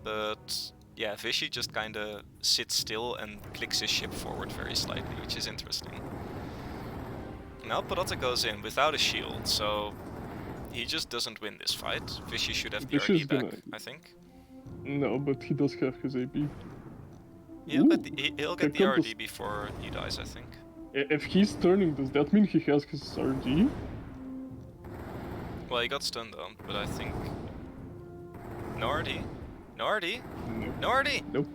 But yeah, Vishy just kind of sits still and clicks his ship forward very slightly, which is interesting. Now Podatte goes in without a shield, so he just doesn't win this fight. Vishy should have the Vishy's RD back, gonna- I think. No, but he does have his AB. He'll get the, Ooh, he'll get here the comes RD before he dies, I think. If he's turning, does that mean he has his RD? Well, he got stunned though, but I think... No RD? No RD? No. No RD? Nope.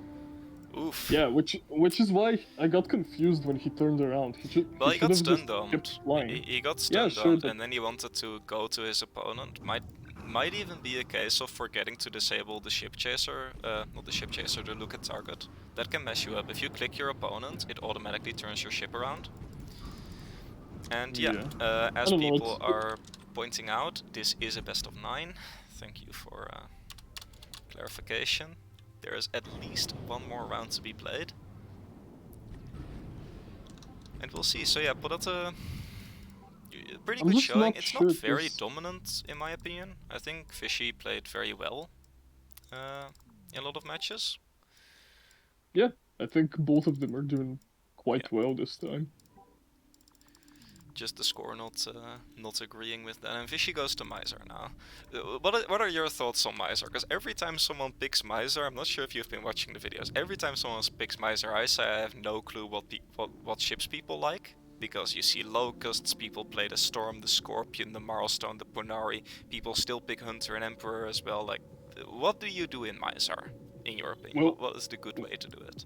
Oof. Yeah, which is why I got confused when he turned around. Well, he got should've stun just domed. kept flying. He got Yeah, stun sure, domed, but- and then he wanted to go to his opponent. Might even be a case of forgetting to disable the ship chaser, not the ship chaser, the look at target. That can mess you up. If you click your opponent, it automatically turns your ship around. And yeah, as I don't know, people it's- are pointing out, this is a best of 9. Thank you for clarification. There is at least one more round to be played. And we'll see. So yeah, Podatte, pretty I'm good just showing. not It's sure not it very was- dominant in my opinion. I think Fishy played very well in a lot of matches. Yeah, I think both of them are doing quite well this time. Just the score not agreeing with that. And Fishy goes to Miser now. What are your thoughts on Miser? Because every time someone picks Miser, I'm not sure if you've been watching the videos. Every time someone picks Miser, I say I have no clue what ships people like. because you see Locusts, people play the Storm, the Scorpion, the Marlstone, the Ponari, people still pick Hunter and Emperor as well. Like, what do you do in Mizar, in your opinion? Well- what is the good way to do it?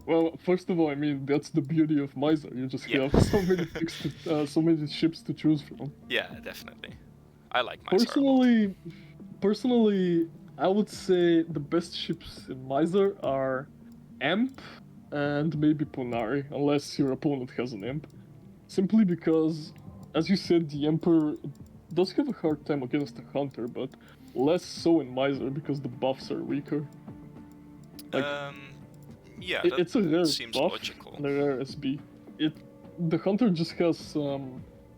Well, first of all, I mean that's the beauty of Mizar. You just Yeah. have so many ships to choose from. Yeah, definitely. I like Mizar a lot. Personally, I would say the best ships in Mizar are Amp and maybe Ponari, unless your opponent has an Amp. Simply because, as you said, the Emperor does have a hard time against a Hunter, but less so in Mizar because the buffs are weaker. Like, Yeah, it's a rare seems buff logical. and a rare SB. The Hunter just has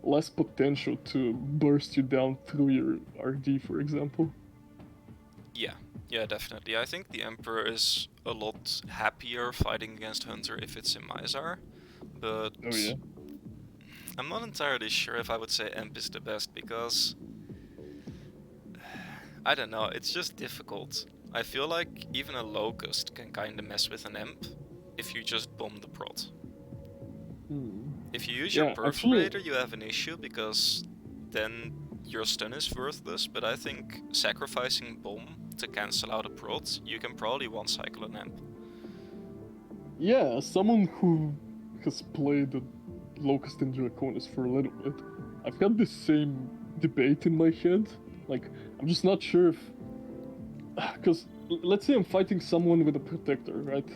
less potential to burst you down through your RD, for example. Yeah, definitely. I think the Emperor is a lot happier fighting against Hunter if it's in Mizar, but Oh yeah. I'm not entirely sure if I would say Emp is the best because I don't know, it's just difficult. I feel like even a Locust can kinda mess with an Emp if you just bomb the prot. If you use your Yeah, actually- Perforator, you have an issue because then your stun is worthless, but I think sacrificing bomb to cancel out a prot, you can probably one-cycle an Emp. Yeah, as someone who has played the Locust and Draconis for a little bit, I've had the same debate in my head. Like, I'm just not sure if. Because, let's say I'm fighting someone with a Protector, right?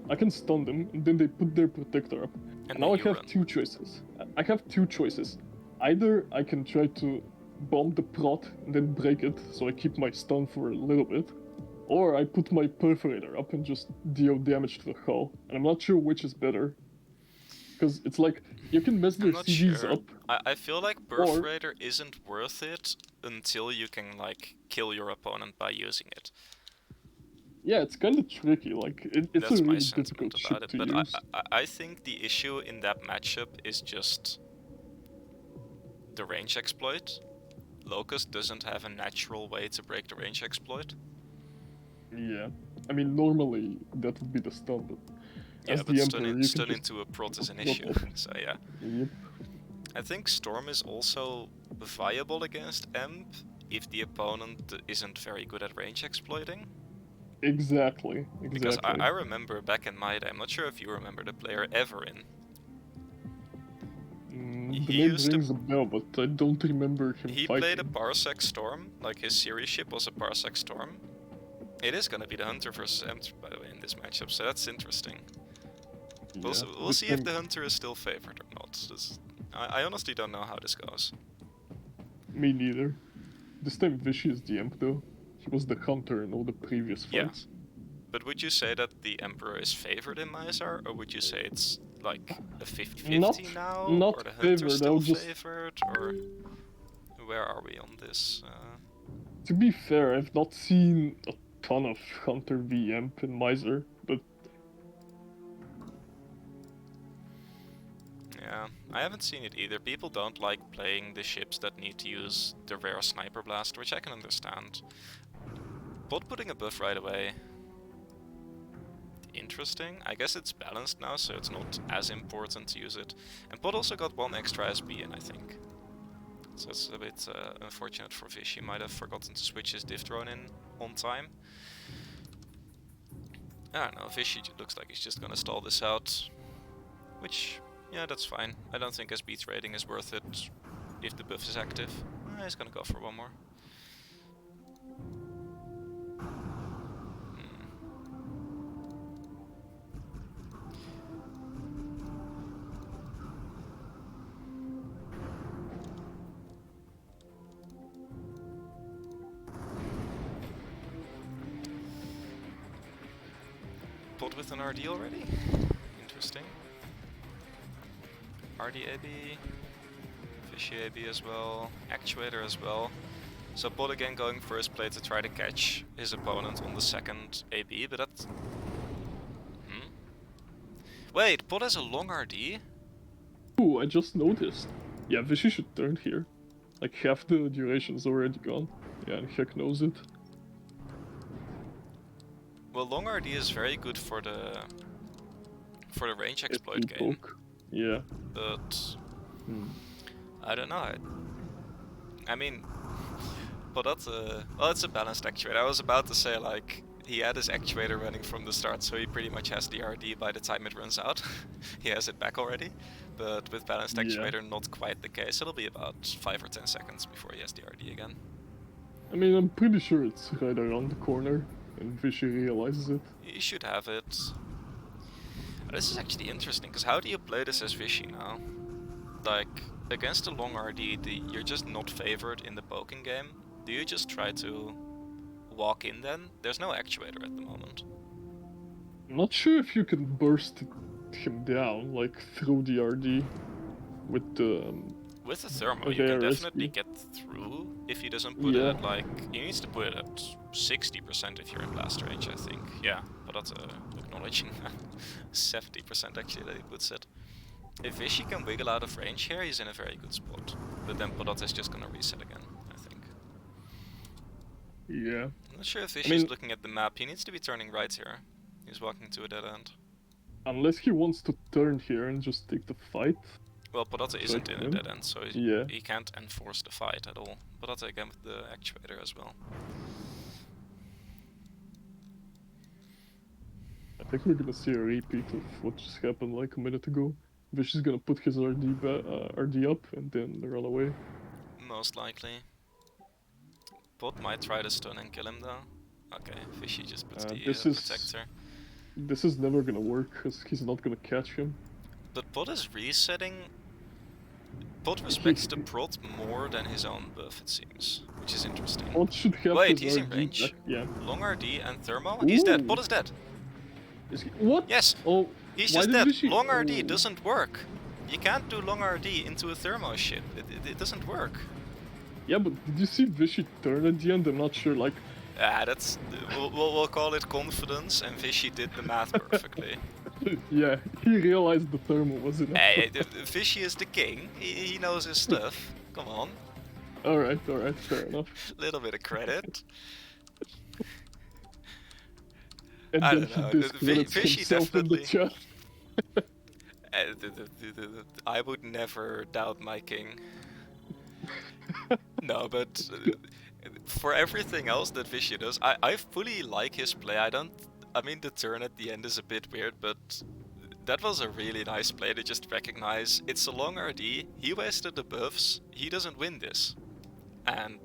I can stun them, and then they put their Protector up. And now I you have run. two choices. I have two choices. Either I can try to bomb the prot and then break it, so I keep my stun for a little bit, or I put my Perforator up and just deal damage to the hull. And I'm not sure which is better. Because it's like, you can mess their I'm not CVs sure. up. I feel like Perforator isn't worth it until you can, like, kill your opponent by using it. Yeah, it's kind of tricky. Like, it's That's a my really sentiment difficult about ship it, to but use. I think the issue in that matchup is just the range exploit. Locust doesn't have a natural way to break the range exploit. Yeah. I mean, normally that would be the stun, but Yeah, as but the Emperor, you stun can just into a prot is an prot issue. up. So yeah. Yep. I think Storm is also viable against Emp if the opponent isn't very good at range exploiting. Exactly. Because I remember back in my day, I'm not sure if you remember the player Everin. The He name used rings a bell, but I don't remember him He fighting. played a Parsec Storm, like his series ship was a Parsec Storm. It is gonna be the Hunter versus Emp, by the way, in this matchup, so that's interesting. We'll Yeah, see if the Hunter is still favored or not. I honestly don't know how this goes. Me neither. This time Vishy is the Emp though. He was the Hunter in all the previous Yeah. fights. But would you say that the Emperor is favored in Mizar, or would you say it's like a 50-50 now? Not or the favored, Hunter's I still would just- favored? Or where are we on this? To be fair, I've not seen a ton of Hunter v Emp in Miser, but Yeah, I haven't seen it either. People don't like playing the ships that need to use the rare Sniper Blast, which I can understand. Bot putting a buff right away. Interesting. I guess it's balanced now, so it's not as important to use it. And Bot also got one extra SB in, I think. So it's a bit unfortunate for Fish. He might have forgotten to switch his diff drone in on time. I don't know, Fishy looks like he's just gonna stall this out. Which, yeah, that's fine. I don't think SB trading is worth it if the buff is active. He's gonna go for one more. Pot with an RD already? Interesting. RD AB, Fishy AB as well, Actuator as well. So Pot again going first play to try to catch his opponent on the second AB, but that's... Wait, Pot has a long RD? ooh, I just noticed. Yeah, Vishy should turn here. Like half the duration's already gone. Yeah, and Heck knows it. Well, long RD is very good for the range exploit game. Poke. Yeah. But I don't know. I mean, but that's well, it's a balanced actuator. I was about to say like he had his actuator running from the start, so he pretty much has the RD by the time it runs out. He has it back already. But with balanced actuator, not quite the case. It'll be about 5 or 10 seconds before he has the RD again. I mean, I'm pretty sure it's right around the corner, and Vishy realizes it. You should have it. This is actually interesting, because how do you play this as Vishy now? Like, against a long RD, you're just not favored in the poking game. Do you just try to walk in then? There's no actuator at the moment. I'm not sure if you can burst him down, like, through the RD with the... With the thermal, you can definitely get through if he doesn't put it, like, he needs to put it at 60% if you're in blast range, I think. Yeah, but that's acknowledging 70% actually that he puts it. If Vishy can wiggle out of range here, he's in a very good spot. But then Podatte is just gonna reset again, I think. Yeah. I'm not sure if Vishy's looking at the map, he needs to be turning right here. He's walking to a dead end. Unless he wants to turn here and just take the fight. Well, Podatte isn't in a dead end, so he can't enforce the fight at all. Podatte again with the actuator as well. I think we're gonna see a repeat of what just happened like a minute ago. Vishy's gonna put his RD up and then run away. Most likely. Pot might try to stun and kill him though. Okay, Vishy just puts the protector. This is never gonna work, because he's not gonna catch him. But Pot is resetting. Pot respects the prot more than his own buff, it seems. Which is interesting. Pot should have Wait, he's in range? Yeah. Long RD and thermo? He's dead. Pot is dead. What? Yes! Oh, he's just dead. Long RD doesn't work. You can't do long RD into a thermo ship. It doesn't work. Yeah, but did you see Vishy turn at the end? I'm not sure, like... That's... We'll call it confidence, and Vishy did the math perfectly. Yeah, he realized the thermal was enough. Hey, Vishy is the king. He knows his stuff. Come on. Alright, fair enough. Little bit of credit. And I then don't know. he discredits himself definitely... in the chat. I would never doubt my king. No, but for everything else that Vishy does, I fully like his play. I mean, the turn at the end is a bit weird, but that was a really nice play to just recognize it's a long RD, he wasted the buffs, he doesn't win this. And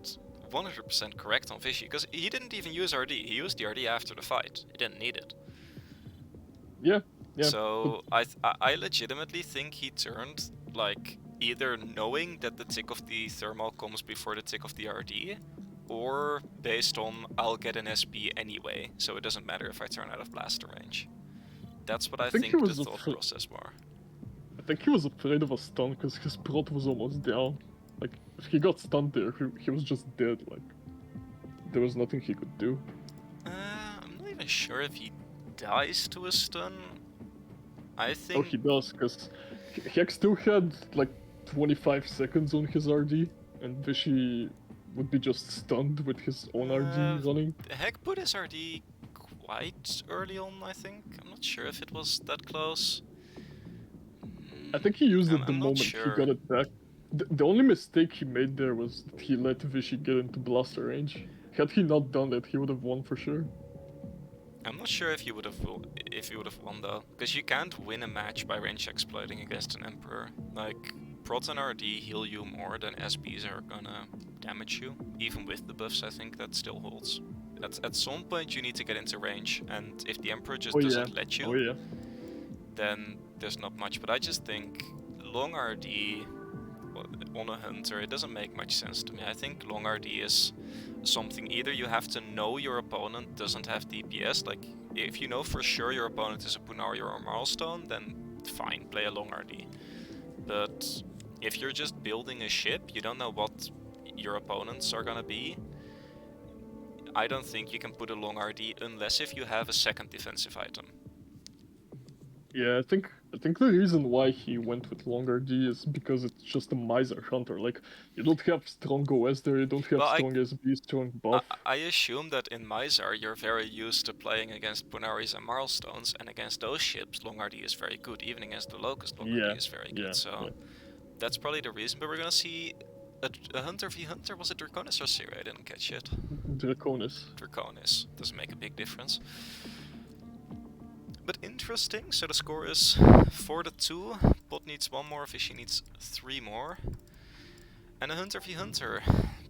100% correct on Vishy, because he didn't even use RD, he used the RD after the fight, he didn't need it. Yeah. So I legitimately think he turned, like, either knowing that the tick of the thermal comes before the tick of the RD, or based on I'll get an SB anyway, so it doesn't matter if I turn out of blaster range. That's what I think the thought process was. I think he was afraid of a stun because his prot was almost down. Like, if he got stunned there, he was just dead, like, there was nothing he could do. I'm not even sure if he dies to a stun. I think... Oh, he does, because Hex still had, like, 25 seconds on his RD, and Vishy would be just stunned with his own RD running. Heck put his RD quite early on, I think. I'm not sure if it was that close. I think he used it the moment he got it back. The only mistake he made there was that he let Vishy get into blaster range. Had he not done that, he would have won for sure. I'm not sure if you would have won though, because you can't win a match by range exploiting against an Emperor. Like, Prot and RD heal you more than SBs are gonna damage you. Even with the buffs, I think that still holds. At some point you need to get into range, and if the Emperor just doesn't let you, then there's not much. But I just think long RD on a Hunter, it doesn't make much sense to me. I think long RD is something either you have to know your opponent doesn't have DPS, like if you know for sure your opponent is a Punario or a Milestone, then fine, play a long RD. But if you're just building a ship, you don't know what your opponents are gonna be, I don't think you can put a long RD unless if you have a second defensive item. Yeah, I think I think the reason why he went with longer D is because it's just a Miser Hunter. Like, you don't have strong OS there, you don't have Well, strong SB, strong buff. I assume that in Mizar you're very used to playing against Punaris and Milestones, and against those ships, Long RD is very good. Even against the Locust, Long RD is very good. So that's probably the reason. But we're gonna see a Hunter v Hunter. Was it Draconis or Siri? I didn't catch it. Draconis. Draconis doesn't make a big difference. But interesting. So the score is 4-2. Bot needs 1 more. Vishy needs 3 more. And a Hunter v Hunter.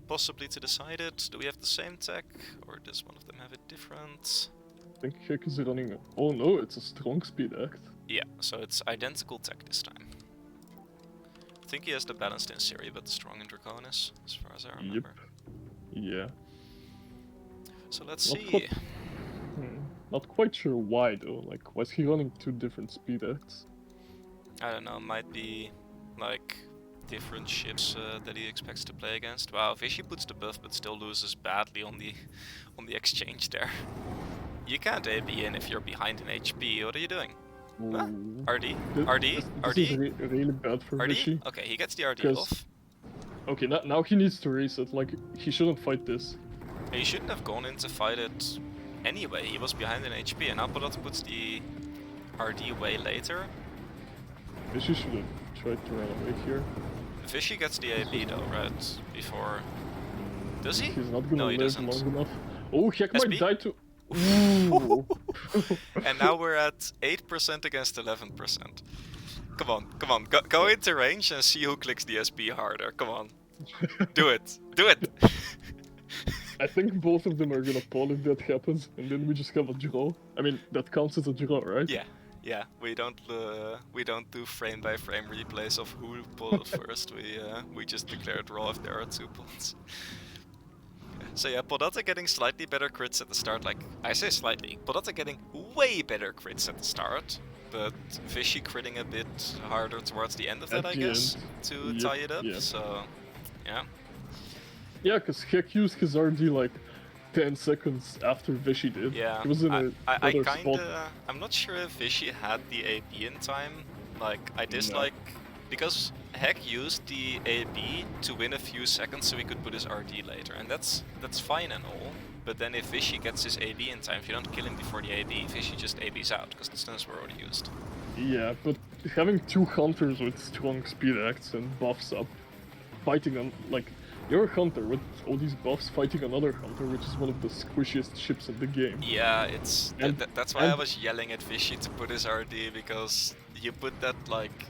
Possibly to decide it. Do we have the same tech, or does one of them have it different? I think Hek is running a... Oh no, it's a strong speed act. Yeah, so it's identical tech this time. I think he has the balanced in Siri, but the strong in Draconis, as far as I remember. Yep. Yeah. So let's see. Not quite sure why though. Like, why is he running 2 different speed acts? I don't know, might be like different ships that he expects to play against. Wow, Vishy puts the buff but still loses badly on the exchange there. You can't AB in if you're behind in HP. What are you doing? Huh? RD? RD? RD? This is really bad for RD? Vishy. Okay, he gets the RD off. Okay, now he needs to reset. Like, he shouldn't fight this. He shouldn't have gone in to fight it anyway. He was behind in HP, and now Podatte puts the RD way later. Vishy should have tried to run away here. Vishy gets the AB though, right? Before... Does he? He's not gonna no, he live doesn't. long enough. Oh, Hek might SB? die too. Ooh. And now we're at 8% against 11%. Come on, come on, go into range and see who clicks the SB harder. Come on. Do it. Do it! I think both of them are gonna pull if that happens, and then we just have a draw. I mean, that counts as a draw, right? Yeah. Yeah, we don't do frame by frame replays of who pulled first. We just declare draw if there are 2 pulls. So yeah, Podatte getting slightly better crits at the start. Like, I say slightly. Podatte getting way better crits at the start, but Vishy critting a bit harder towards the end of that, I guess, to tie it up. Yep. So, yeah. Yeah, because Hek used his RD like 10 seconds after Vishy did. Yeah, He was in a better spot. I'm not sure if Vishy had the AB in time. Like, I dislike... Because Hek used the AB to win a few seconds so he could put his RD later, and that's fine and all. But then if Vishy gets his AB in time, if you don't kill him before the AB, Vishy just ABs out, because the stuns were already used. Yeah, but having 2 hunters with strong speed acts and buffs up, fighting on, like, you're a hunter with all these buffs fighting another hunter, which is one of the squishiest ships in the game. Yeah, it's that's why I was yelling at Vishy to put his RD, because you put that, like,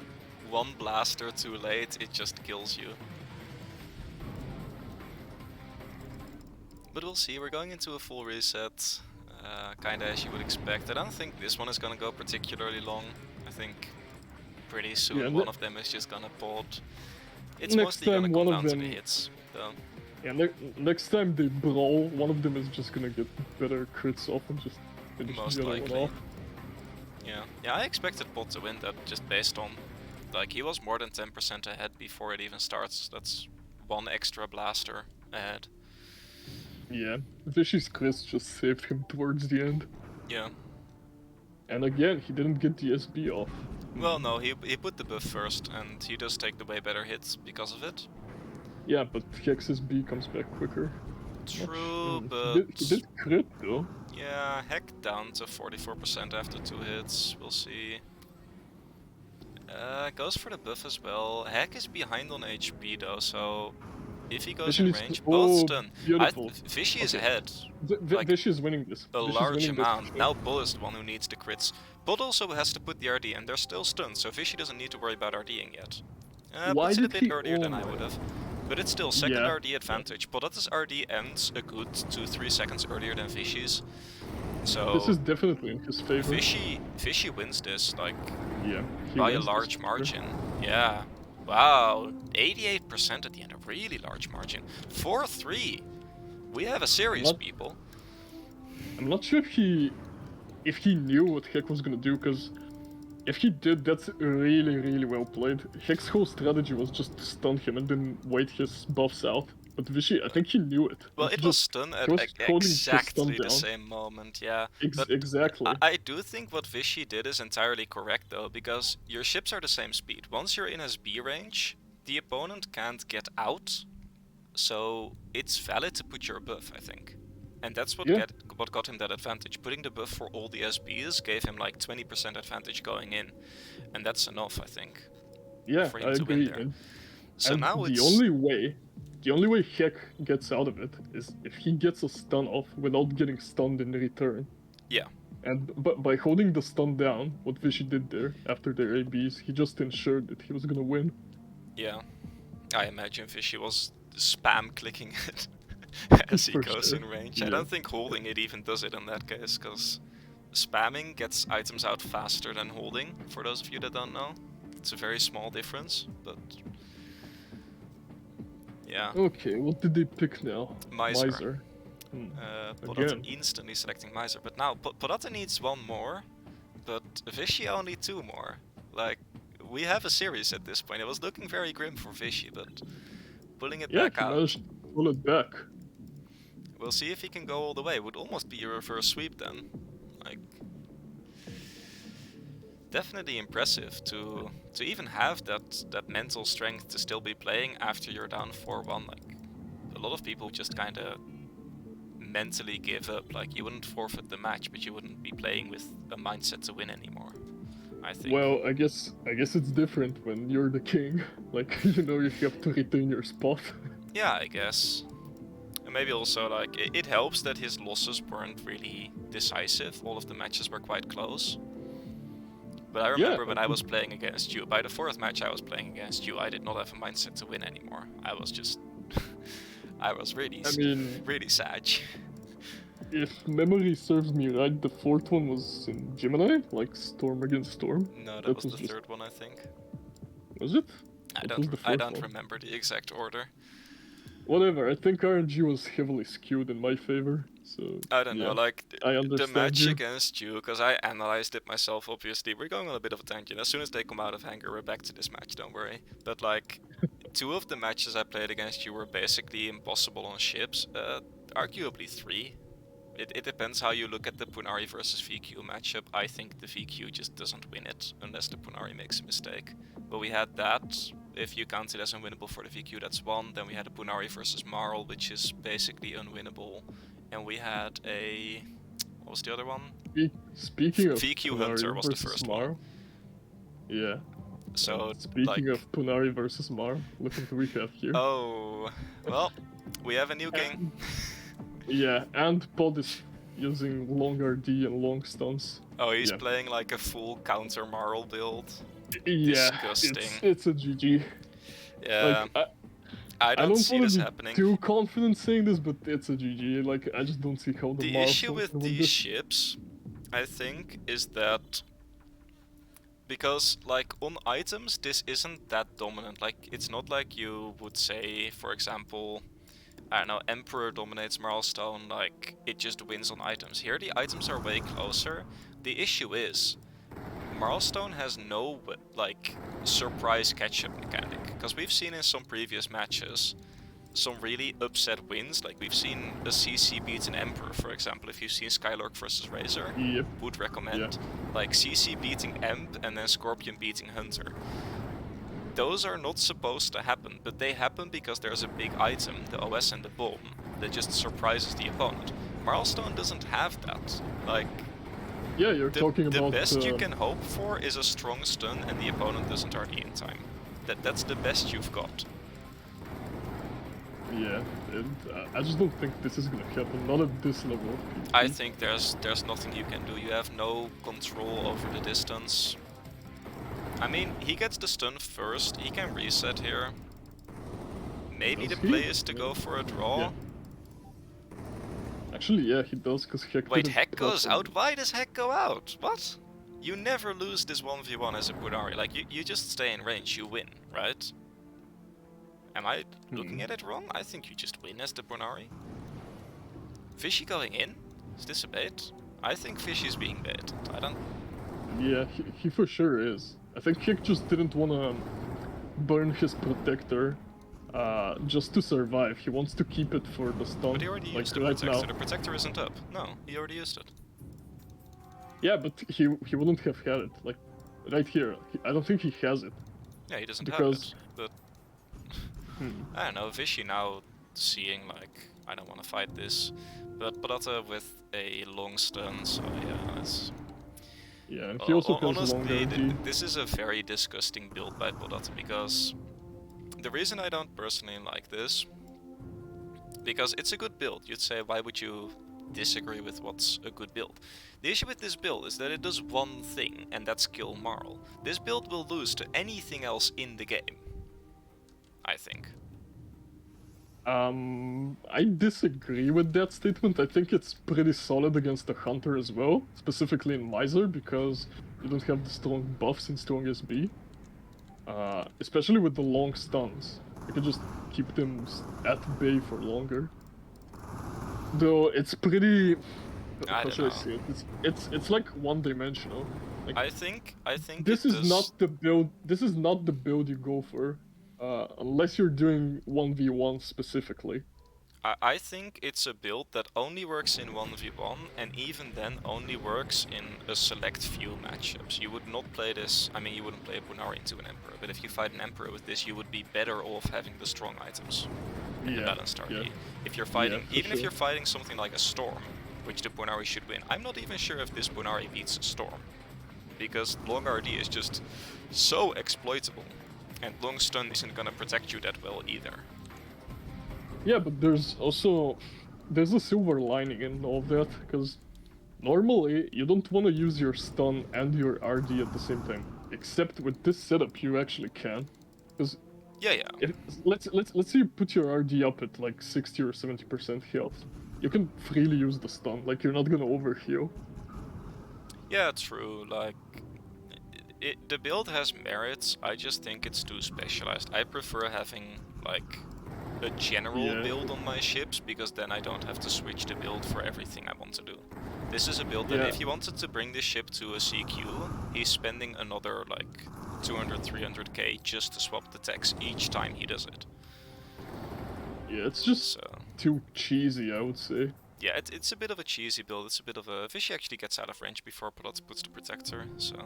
1 blaster too late, it just kills you. But we'll see, we're going into a full reset, kinda as you would expect. I don't think this one is gonna go particularly long. I think pretty soon one of them is just gonna pod. It's mostly gonna come down to the hits, though. Yeah, next time they brawl, one of them is just gonna get better crits off and just finish the other one off. Yeah, I expected Bot to win that just based on... Like, he was more than 10% ahead before it even starts. That's 1 extra blaster ahead. Yeah, Vishy's crits just saved him towards the end. Yeah. And again, he didn't get the SB off. Well, no, he put the buff first, and he does take the way better hits because of it. Yeah, but Hek's SB comes back quicker. True, but... He did crit, though. Yeah, Hek down to 44% after 2 hits, we'll see. Goes for the buff as well. Hek is behind on HP though, so if he goes in range, Bull's stun. Vishy is ahead. Like, Vishy is winning this. A large amount. Now Bull is the one who needs the crits. Bull also has to put the RD, and they're still stunned, so Vishy doesn't need to worry about RDing yet. Puts it a bit earlier than I would have. But it's still second RD advantage. Podatte's RD ends a good 2-3 seconds earlier than Vishy's. So this is definitely in his favor. Vishy wins this, like, by a large margin. Yeah. Wow. 88% at the end, a really large margin. 4-3. We have a series, people. I'm not sure if he knew what Hek was gonna do, because if he did, that's really, really well played. Hek's whole strategy was just to stun him and then wait his buffs out. But Vichy, I think he knew it. Well, He it was just stun he at was holding his stun exactly the down. same moment, yeah. But Exactly. I do think what Vichy did is entirely correct though, because your ships are the same speed. Once you're in his B range, the opponent can't get out, so it's valid to put your buff, I think. And that's what got him that advantage. Putting the buff for all the SBs gave him like 20% advantage going in, and that's enough, I think. Yeah, For him I to win agree. there. And, So now the it's only way Hek gets out of it is if he gets a stun off without getting stunned in return. yeah. And but by holding the stun down, what Vichy did there after their ABs, he just ensured that he was gonna win. Yeah. I imagine Fishy was spam clicking it as he For goes sure. in range. I Yeah. don't think holding it even does it in that case, because spamming gets items out faster than holding, for those of you that don't know. It's a very small difference, but yeah. Okay, what did they pick now? Miser. Podatte Again. instantly selecting Miser, but now Podatte needs one more, but Vichy only two more. Like, we have a series at this point. It was looking very grim for Vichy, but pulling it back he out. managed to pull it back. We'll see if he can go all the way. It would almost be a reverse sweep then. Like, definitely impressive to even have that mental strength to still be playing after you're down 4-1. Like, a lot of people just kind of mentally give up. Like, you wouldn't forfeit the match, but you wouldn't be playing with a mindset to win anymore, I think. Well, I guess it's different when you're the king. Like, you know, you have to retain your spot. Yeah, I guess. And maybe also, like, it helps that his losses weren't really decisive. All of the matches were quite close. But I remember when I was playing against you, by the fourth match I was playing against you, I did not have a mindset to win anymore. I was just... I was really, really sad. If memory serves me right, the fourth one was in Gemini, like Storm against Storm. No, that was the third one, I think. Was it? I don't remember the exact order. Whatever, I think RNG was heavily skewed in my favor, so... I don't know, like, the match you. against you, because I analyzed it myself, obviously. We're going on a bit of a tangent. As soon as they come out of hangar, we're back to this match, don't worry. But, like, two of the matches I played against you were basically impossible on ships. Arguably three. It depends how you look at the Punari versus VQ matchup. I think the VQ just doesn't win it, unless the Punari makes a mistake. But we had that. If you count it as unwinnable for the VQ, that's one. Then we had a Punari versus Marl, which is basically unwinnable. And we had a... what was the other one? Speaking of VQ Punari Hunter was the first Marl. one. Yeah. So, speaking of Punari versus Marl, look what we have here. Oh, well, we have a new king. Yeah, and Pod is using long RD and long stuns. Oh, he's playing like a full counter Marl build. Yeah, disgusting. It's a GG. Yeah, like, I don't see this happening. Too confident saying this, but it's a GG. Like, I just don't see how the issue with these ships, I think, is that because, like, on items, this isn't that dominant. Like, it's not like you would say, for example, I don't know, Emperor dominates Marlstone, like, it just wins on items. Here, the items are way closer. The issue is, Marlstone has no, like, surprise catch-up mechanic. Because we've seen in some previous matches some really upset wins. Like, we've seen a CC beat an Emperor, for example. If you've seen Skylark versus Razor, would recommend. Like, CC beating Emp and then Scorpion beating Hunter. Those are not supposed to happen, but they happen because there's a big item, the OS and the bomb, that just surprises the opponent. Marlstone doesn't have that. Like, yeah, you're talking about... The best you can hope for is a strong stun and the opponent doesn't RD in time. That's the best you've got. Yeah, and I just don't think this is gonna happen, not at this level. I think there's nothing you can do. You have no control over the distance. I mean, he gets the stun first, he can reset here. Maybe the play is to go for a draw. Yeah. Actually, yeah, he does, because Heck... Wait, Heck goes out? Why does Heck go out? What? You never lose this 1v1 as a Punari. Like, you just stay in range, you win, right? Am I looking at it wrong? I think you just win as the Punari. Fishy going in? Is this a bait? I think Fishy's being baited. I don't... Yeah, he for sure is. I think Heck just didn't want to burn his protector just to survive. He wants to keep it for the stun, But he already like used the right Protector. now. The Protector isn't up. No, he already used it. Yeah, but he wouldn't have had it. Like right here, I don't think he has it Yeah, he doesn't because. have it. But Hmm, I don't know, Vishy now seeing like, I don't want to fight this. But Podatte with a long stun, so yeah, that's... yeah, and he also has Honestly, longer RD. this is a very disgusting build by Podatte, because the reason I don't personally like this, because it's a good build. You'd say, why would you disagree with what's a good build? The issue with this build is that it does one thing, and that's kill Marl. This build will lose to anything else in the game, I think. I disagree with that statement. I think it's pretty solid against the Hunter as well, specifically in Miser, because you don't have the strong buffs in strong SB. Especially with the long stuns. You can just keep them at bay for longer. Though it's pretty... I How don't should I know. say it? It's like one-dimensional. Like, I think this it is does. not the build. This is not the build you go for, unless you're doing 1v1 specifically. I think it's a build that only works in 1v1, and even then only works in a select few matchups. You would not play this, I mean, you wouldn't play a Bunari into an Emperor, but if you fight an Emperor with this, you would be better off having the strong items and the balanced RD. Yeah. If you're fighting, Yeah, for even if sure. you're fighting something like a Storm, which the Bunari should win, I'm not even sure if this Bunari beats a Storm, because long RD is just so exploitable, and long stun isn't gonna protect you that well either. Yeah, but there's a silver lining in all of that, because normally you don't want to use your stun and your RD at the same time. Except with this setup, you actually can, because Yeah. let's say you put your RD up at like 60 or 70% health. You can freely use the stun, like you're not gonna overheal. Yeah, true, like, the build has merits, I just think it's too specialized. I prefer having, like, a general build on my ships, because then I don't have to switch the build for everything I want to do. This is a build that if he wanted to bring this ship to a CQ, he's spending another, like, 200-300k just to swap the techs each time he does it. Yeah, it's just too cheesy, I would say. Yeah, it's a bit of a cheesy build, it's a bit of a... Vishy actually gets out of range before Podatte puts the Protector, so...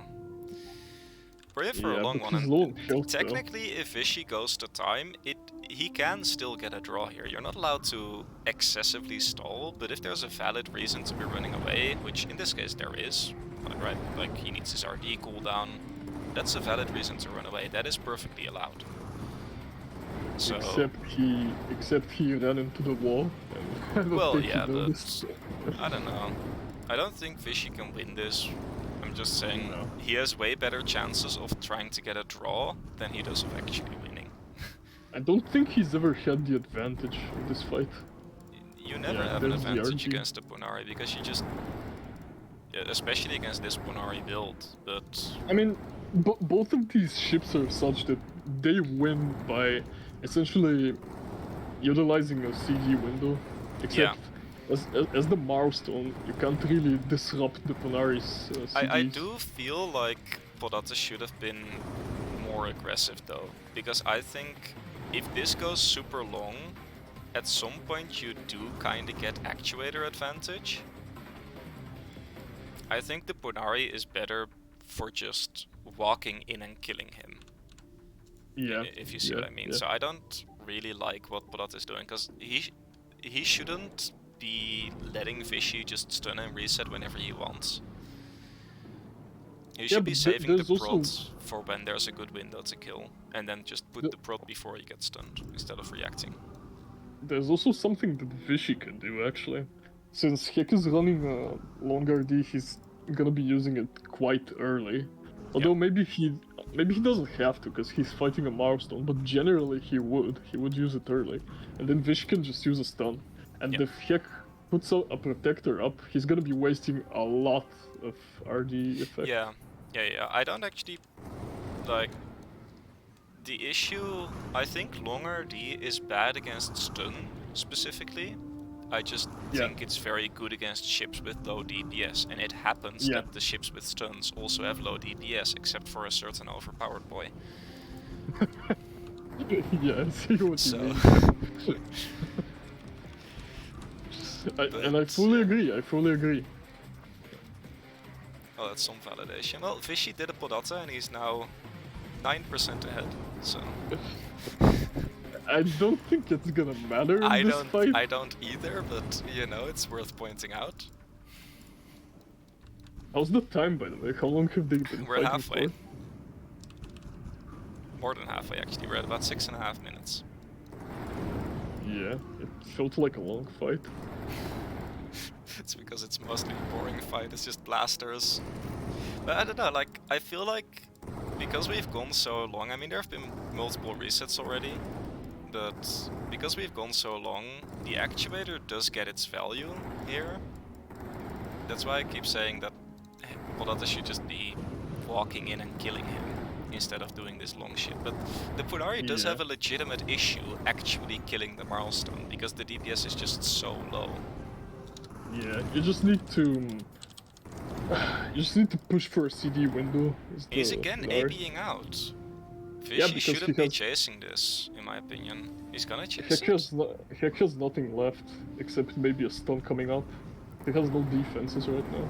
We're here for a long one, and technically if Vishy goes to time, he can still get a draw here. You're not allowed to excessively stall, but if there's a valid reason to be running away, which in this case there is, right? Like, he needs his RD cooldown, that's a valid reason to run away. That is perfectly allowed. So... Except he ran into the wall. And well, yeah, but... I don't know. I don't think Vishy can win this. I'm just saying, he has way better chances of trying to get a draw than he does of actually winning. I don't think he's ever had the advantage in this fight. You never have an advantage against a Bunari, because you just... especially against this Bunari build, but... I mean, both of these ships are such that they win by essentially utilizing a CG window, except as the milestone, you can't really disrupt the Bunari's CGs. I do feel like Podatte should have been more aggressive though, because I think if this goes super long, at some point you do kinda get actuator advantage. I think the Bunari is better for just walking in and killing him. Yeah. If you see what I mean. So I don't really like what Podatte is doing, because he shouldn't be letting Vishy just stun and reset whenever he wants. He should be saving the prod for when there's a good window to kill, and then just put the prod before he gets stunned, instead of reacting. There's also something that Vishy can do, actually. Since Hek is running a long RD, he's gonna be using it quite early. Although maybe he doesn't have to, because he's fighting a milestone, but generally he would use it early. And then Vish can just use a stun. And if Hek puts a Protector up, he's gonna be wasting a lot of RD effect. Yeah. I don't actually... like... The issue... I think long RD is bad against stun, specifically. I just think it's very good against ships with low DPS, and it happens that the ships with stuns also have low DPS, except for a certain overpowered boy. Yeah, I see what So, you mean. but, And I fully yeah. agree, I fully agree. Oh, that's some validation. Well, Vishy did a Podatte and he's now 9% ahead, so... I don't think it's gonna matter in this fight. I don't either, but, you know, it's worth pointing out. How's the time, by the way? How long have they been We're fighting halfway. for? More than halfway, actually. We're at about 6.5 minutes. Yeah, it felt like a long fight. It's because it's mostly a boring fight, it's just blasters. But I don't know, like, I feel like because we've gone so long, I mean, there have been multiple resets already, but because we've gone so long, the actuator does get its value here. That's why I keep saying that Podatte should just be walking in and killing him instead of doing this long shit. But the Podatte does have a legitimate issue actually killing the milestone, because the DPS is just so low. Yeah, you just need to... You just need to push for a CD window. He's again ABing out. Vishy shouldn't be chasing this, in my opinion. He's gonna chase it. Heck has nothing left, except maybe a stun coming up. He has no defenses right now.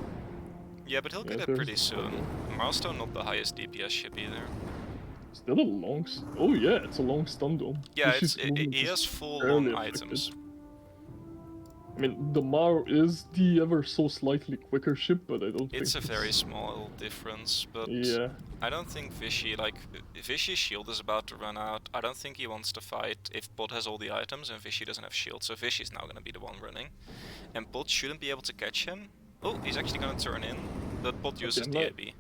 Yeah, but he'll get it pretty soon. Milestone not the highest DPS ship either. Is that a long... Oh yeah, it's a long stun dome. Yeah, he has full long items. I mean, the Mar is the ever so slightly quicker ship, but I don't think it's a very small difference, but yeah. I don't think Vishy, like, Vishy's shield is about to run out. I don't think he wants to fight if Pod has all the items and Vishy doesn't have shield, so Vishy's now gonna be the one running. And Pod shouldn't be able to catch him. Oh, he's actually gonna turn in, but Pod uses the AB.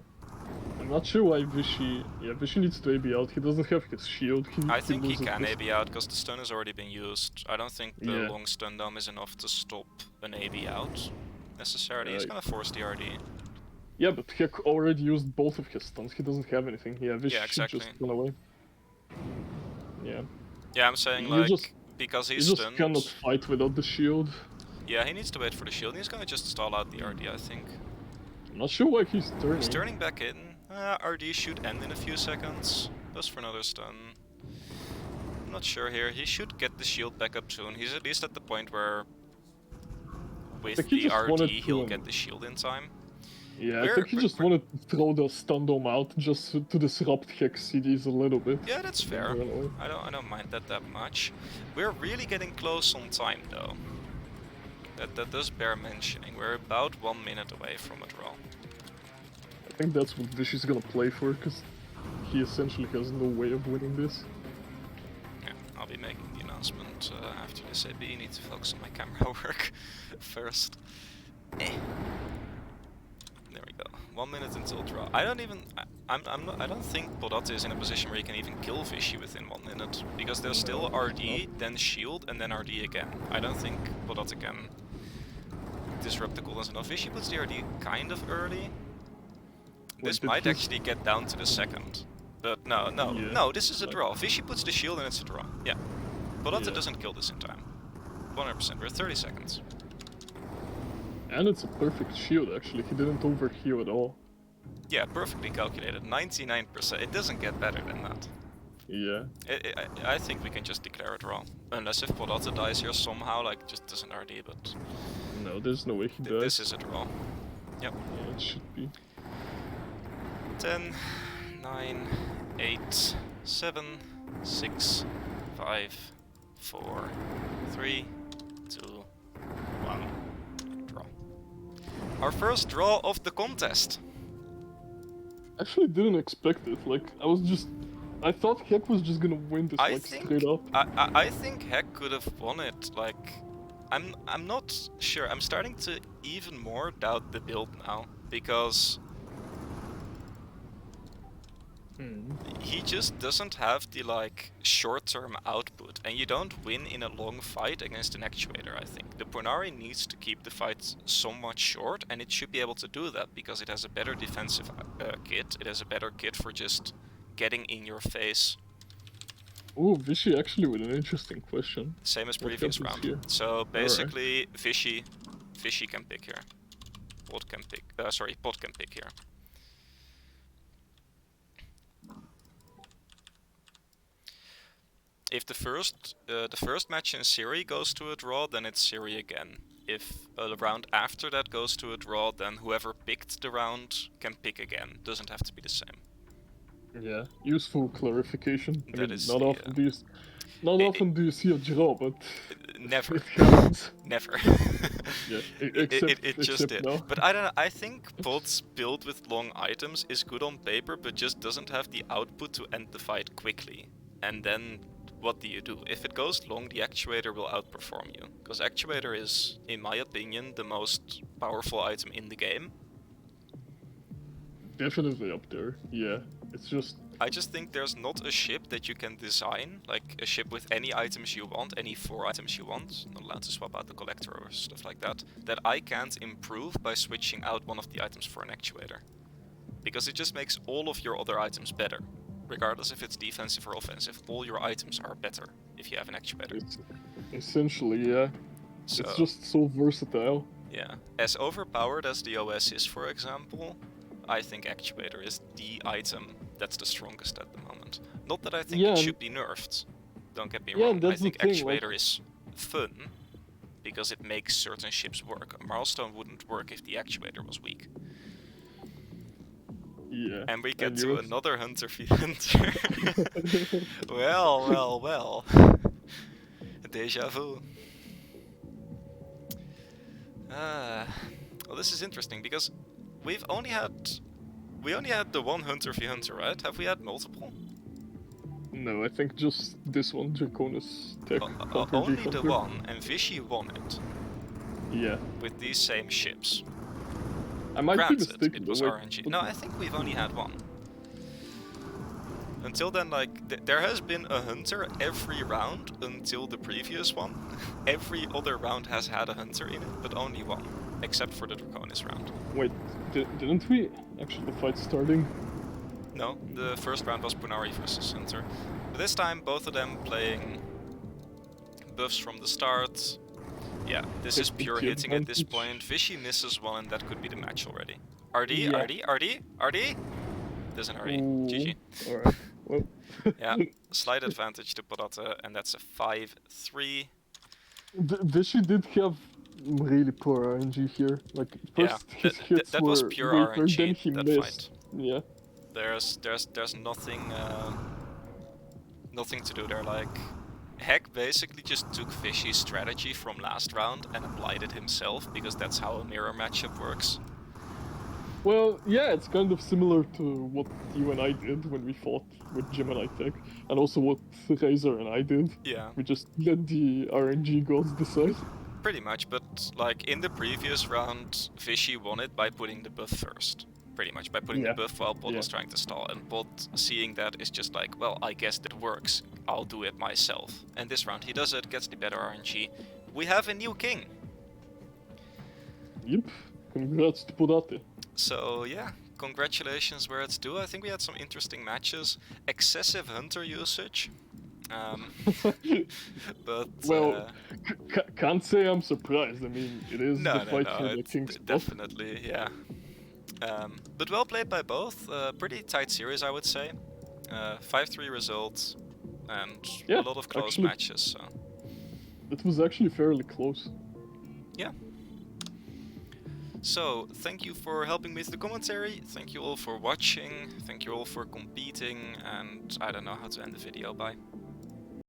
I'm not sure why Vishy... Yeah, Vishy needs to AB out. He doesn't have his shield. I think he can AB out, because the stun has already been used. I don't think the long stun dome is enough to stop an AB out, necessarily. He's gonna force the RD. Yeah, but he already used both of his stuns. He doesn't have anything. Yeah, Vishy should just run away. Yeah. Yeah, I'm saying, like, because he's stunned... You just cannot fight without the shield. Yeah, he needs to wait for the shield. He's gonna just stall out the RD, I think. I'm not sure why he's turning. He's turning back in. RD should end in a few seconds. Goes for another stun. I'm not sure here. He should get the shield back up soon. He's at least at the point where with the RD he'll get the shield in time. Yeah, I think he just wanted to throw the stun dome out just to disrupt Hex CDs a little bit. Yeah, that's fair. I don't mind that much. We're really getting close on time though. That does bear mentioning. We're about 1 minute away from a draw. I think that's what Vishy's gonna play for, because he essentially has no way of winning this. Yeah, I'll be making the announcement after this AB. Need to focus on my camera work first. There we go. 1 minute until draw. I don't even... I don't think Podatte is in a position where he can even kill Vishy within 1 minute. Because there's still RD, then shield, and then RD again. I don't think Podatte can disrupt the cooldowns enough. Vishy puts the RD kind of early. This might actually get down to the second. But no, this is a draw. Vishy puts the shield and it's a draw. Yeah. Podatte doesn't kill this in time. 100%. We're 30 seconds. And it's a perfect shield, actually. He didn't overheal at all. Yeah, perfectly calculated. 99%. It doesn't get better than that. Yeah. I think we can just declare a draw. Unless if Podatte dies here somehow, like, just doesn't RD, but... No, there's no way he does. This is a draw. Yep. Yeah, it should be. 10, 9, 8, 7, 6, 5, 4, 3, 2, 1. Draw. Our first draw of the contest. I actually didn't expect it. Like, I thought Heck was just gonna win this, straight up. I think Heck could have won it, like... I'm not sure. I'm starting to even more doubt the build now, because... he just doesn't have the, like, short-term output, and you don't win in a long fight against an actuator, I think. The Podatte needs to keep the fight somewhat short, and it should be able to do that, because it has a better defensive kit, it has a better kit for just getting in your face. Oh, Vishy actually with an interesting question. Same as previous round. Here? So basically, Vishy can pick here. Pod can pick here. If the first match in Serie goes to a draw, then it's Serie again. If a round after that goes to a draw, then whoever picked the round can pick again. Doesn't have to be the same. Yeah, useful clarification. I That mean, is not the, often do you not it- often do you see a draw, but never. it happens. Never. Yeah, It just except did. now. But I don't know, I think pods built with long items is good on paper, but just doesn't have the output to end the fight quickly. And then what do you do? If it goes long, the actuator will outperform you. Because actuator is, in my opinion, the most powerful item in the game. Definitely up there. Yeah, it's just I just think there's not a ship that you can design, like a ship with any items you want, any 4 items you want, not allowed to swap out the collector or stuff like that I can't improve by switching out one of the items for an actuator. Because it just makes all of your other items better. Regardless if it's defensive or offensive, all your items are better if you have an actuator. it's essentially, yeah. So, It's just so versatile. yeah. As overpowered as the OS is, for example, I think actuator is the item that's the strongest at the moment. Not that I think Yeah, it and- should be nerfed. Don't get me Yeah, wrong. and I that's the think thing, actuator like- is fun because it makes certain ships work. A milestone wouldn't work if the actuator was weak. Yeah. And we get And to yours- another Hunter v Hunter. Well. Deja vu. Well, this is interesting because we only had the one Hunter v Hunter, right? Have we had multiple? No, I think just this one, Draconis Tech. Hunter v Only the Hunter. one, and Vichy won it Yeah. with these same ships. I might be Granted, mistaken. it was though, RNG. No, I think we've only had one. Until then, like, there has been a Hunter every round until the previous one. Every other round has had a Hunter in it, but only one. Except for the Draconis round. Wait, didn't we actually the fight starting? No, the first round was Punari versus Hunter. But this time, both of them playing buffs from the start. Yeah, this is Taking pure the hitting at this advantage. point. Vichy misses one and that could be the match already. RD, Yeah. RD? Doesn't RD. GG. Alright, well. Yeah, slight advantage to Podatte, and that's a 5-3. Vichy did have really poor RNG here. Like, Yeah, first his that hits that were was pure weaker, RNG, then he that missed. fight. Yeah. There's nothing to do there. Like, Heck basically just took Vichy's strategy from last round and applied it himself, because that's how a mirror matchup works. Well, yeah, it's kind of similar to what you and I did when we fought with Gemini Tech, and also what Razor and I did. Yeah, We just let the RNG gods decide. pretty much, but like in the previous round, Vichy won it by putting the buff first. Pretty much, by putting Yeah. the buff while Pod was Yeah. trying to stall, and Pod seeing that is just like, well, I guess that works, I'll do it myself. And this round he does it, gets the better RNG. We have a new king! Yep. Congrats to Podatte. So yeah, congratulations where it's due. I think we had some interesting matches. Excessive Hunter usage. But Well, can't say I'm surprised. I mean, it is no, the fight no, for the it's king's buff. definitely, yeah. But well played by both. Pretty tight series, I would say. 5-3 results and Yeah, a lot of close actually- matches. So It was actually fairly close. yeah. So, thank you for helping me with the commentary, thank you all for watching, thank you all for competing, and I don't know how to end the video, bye.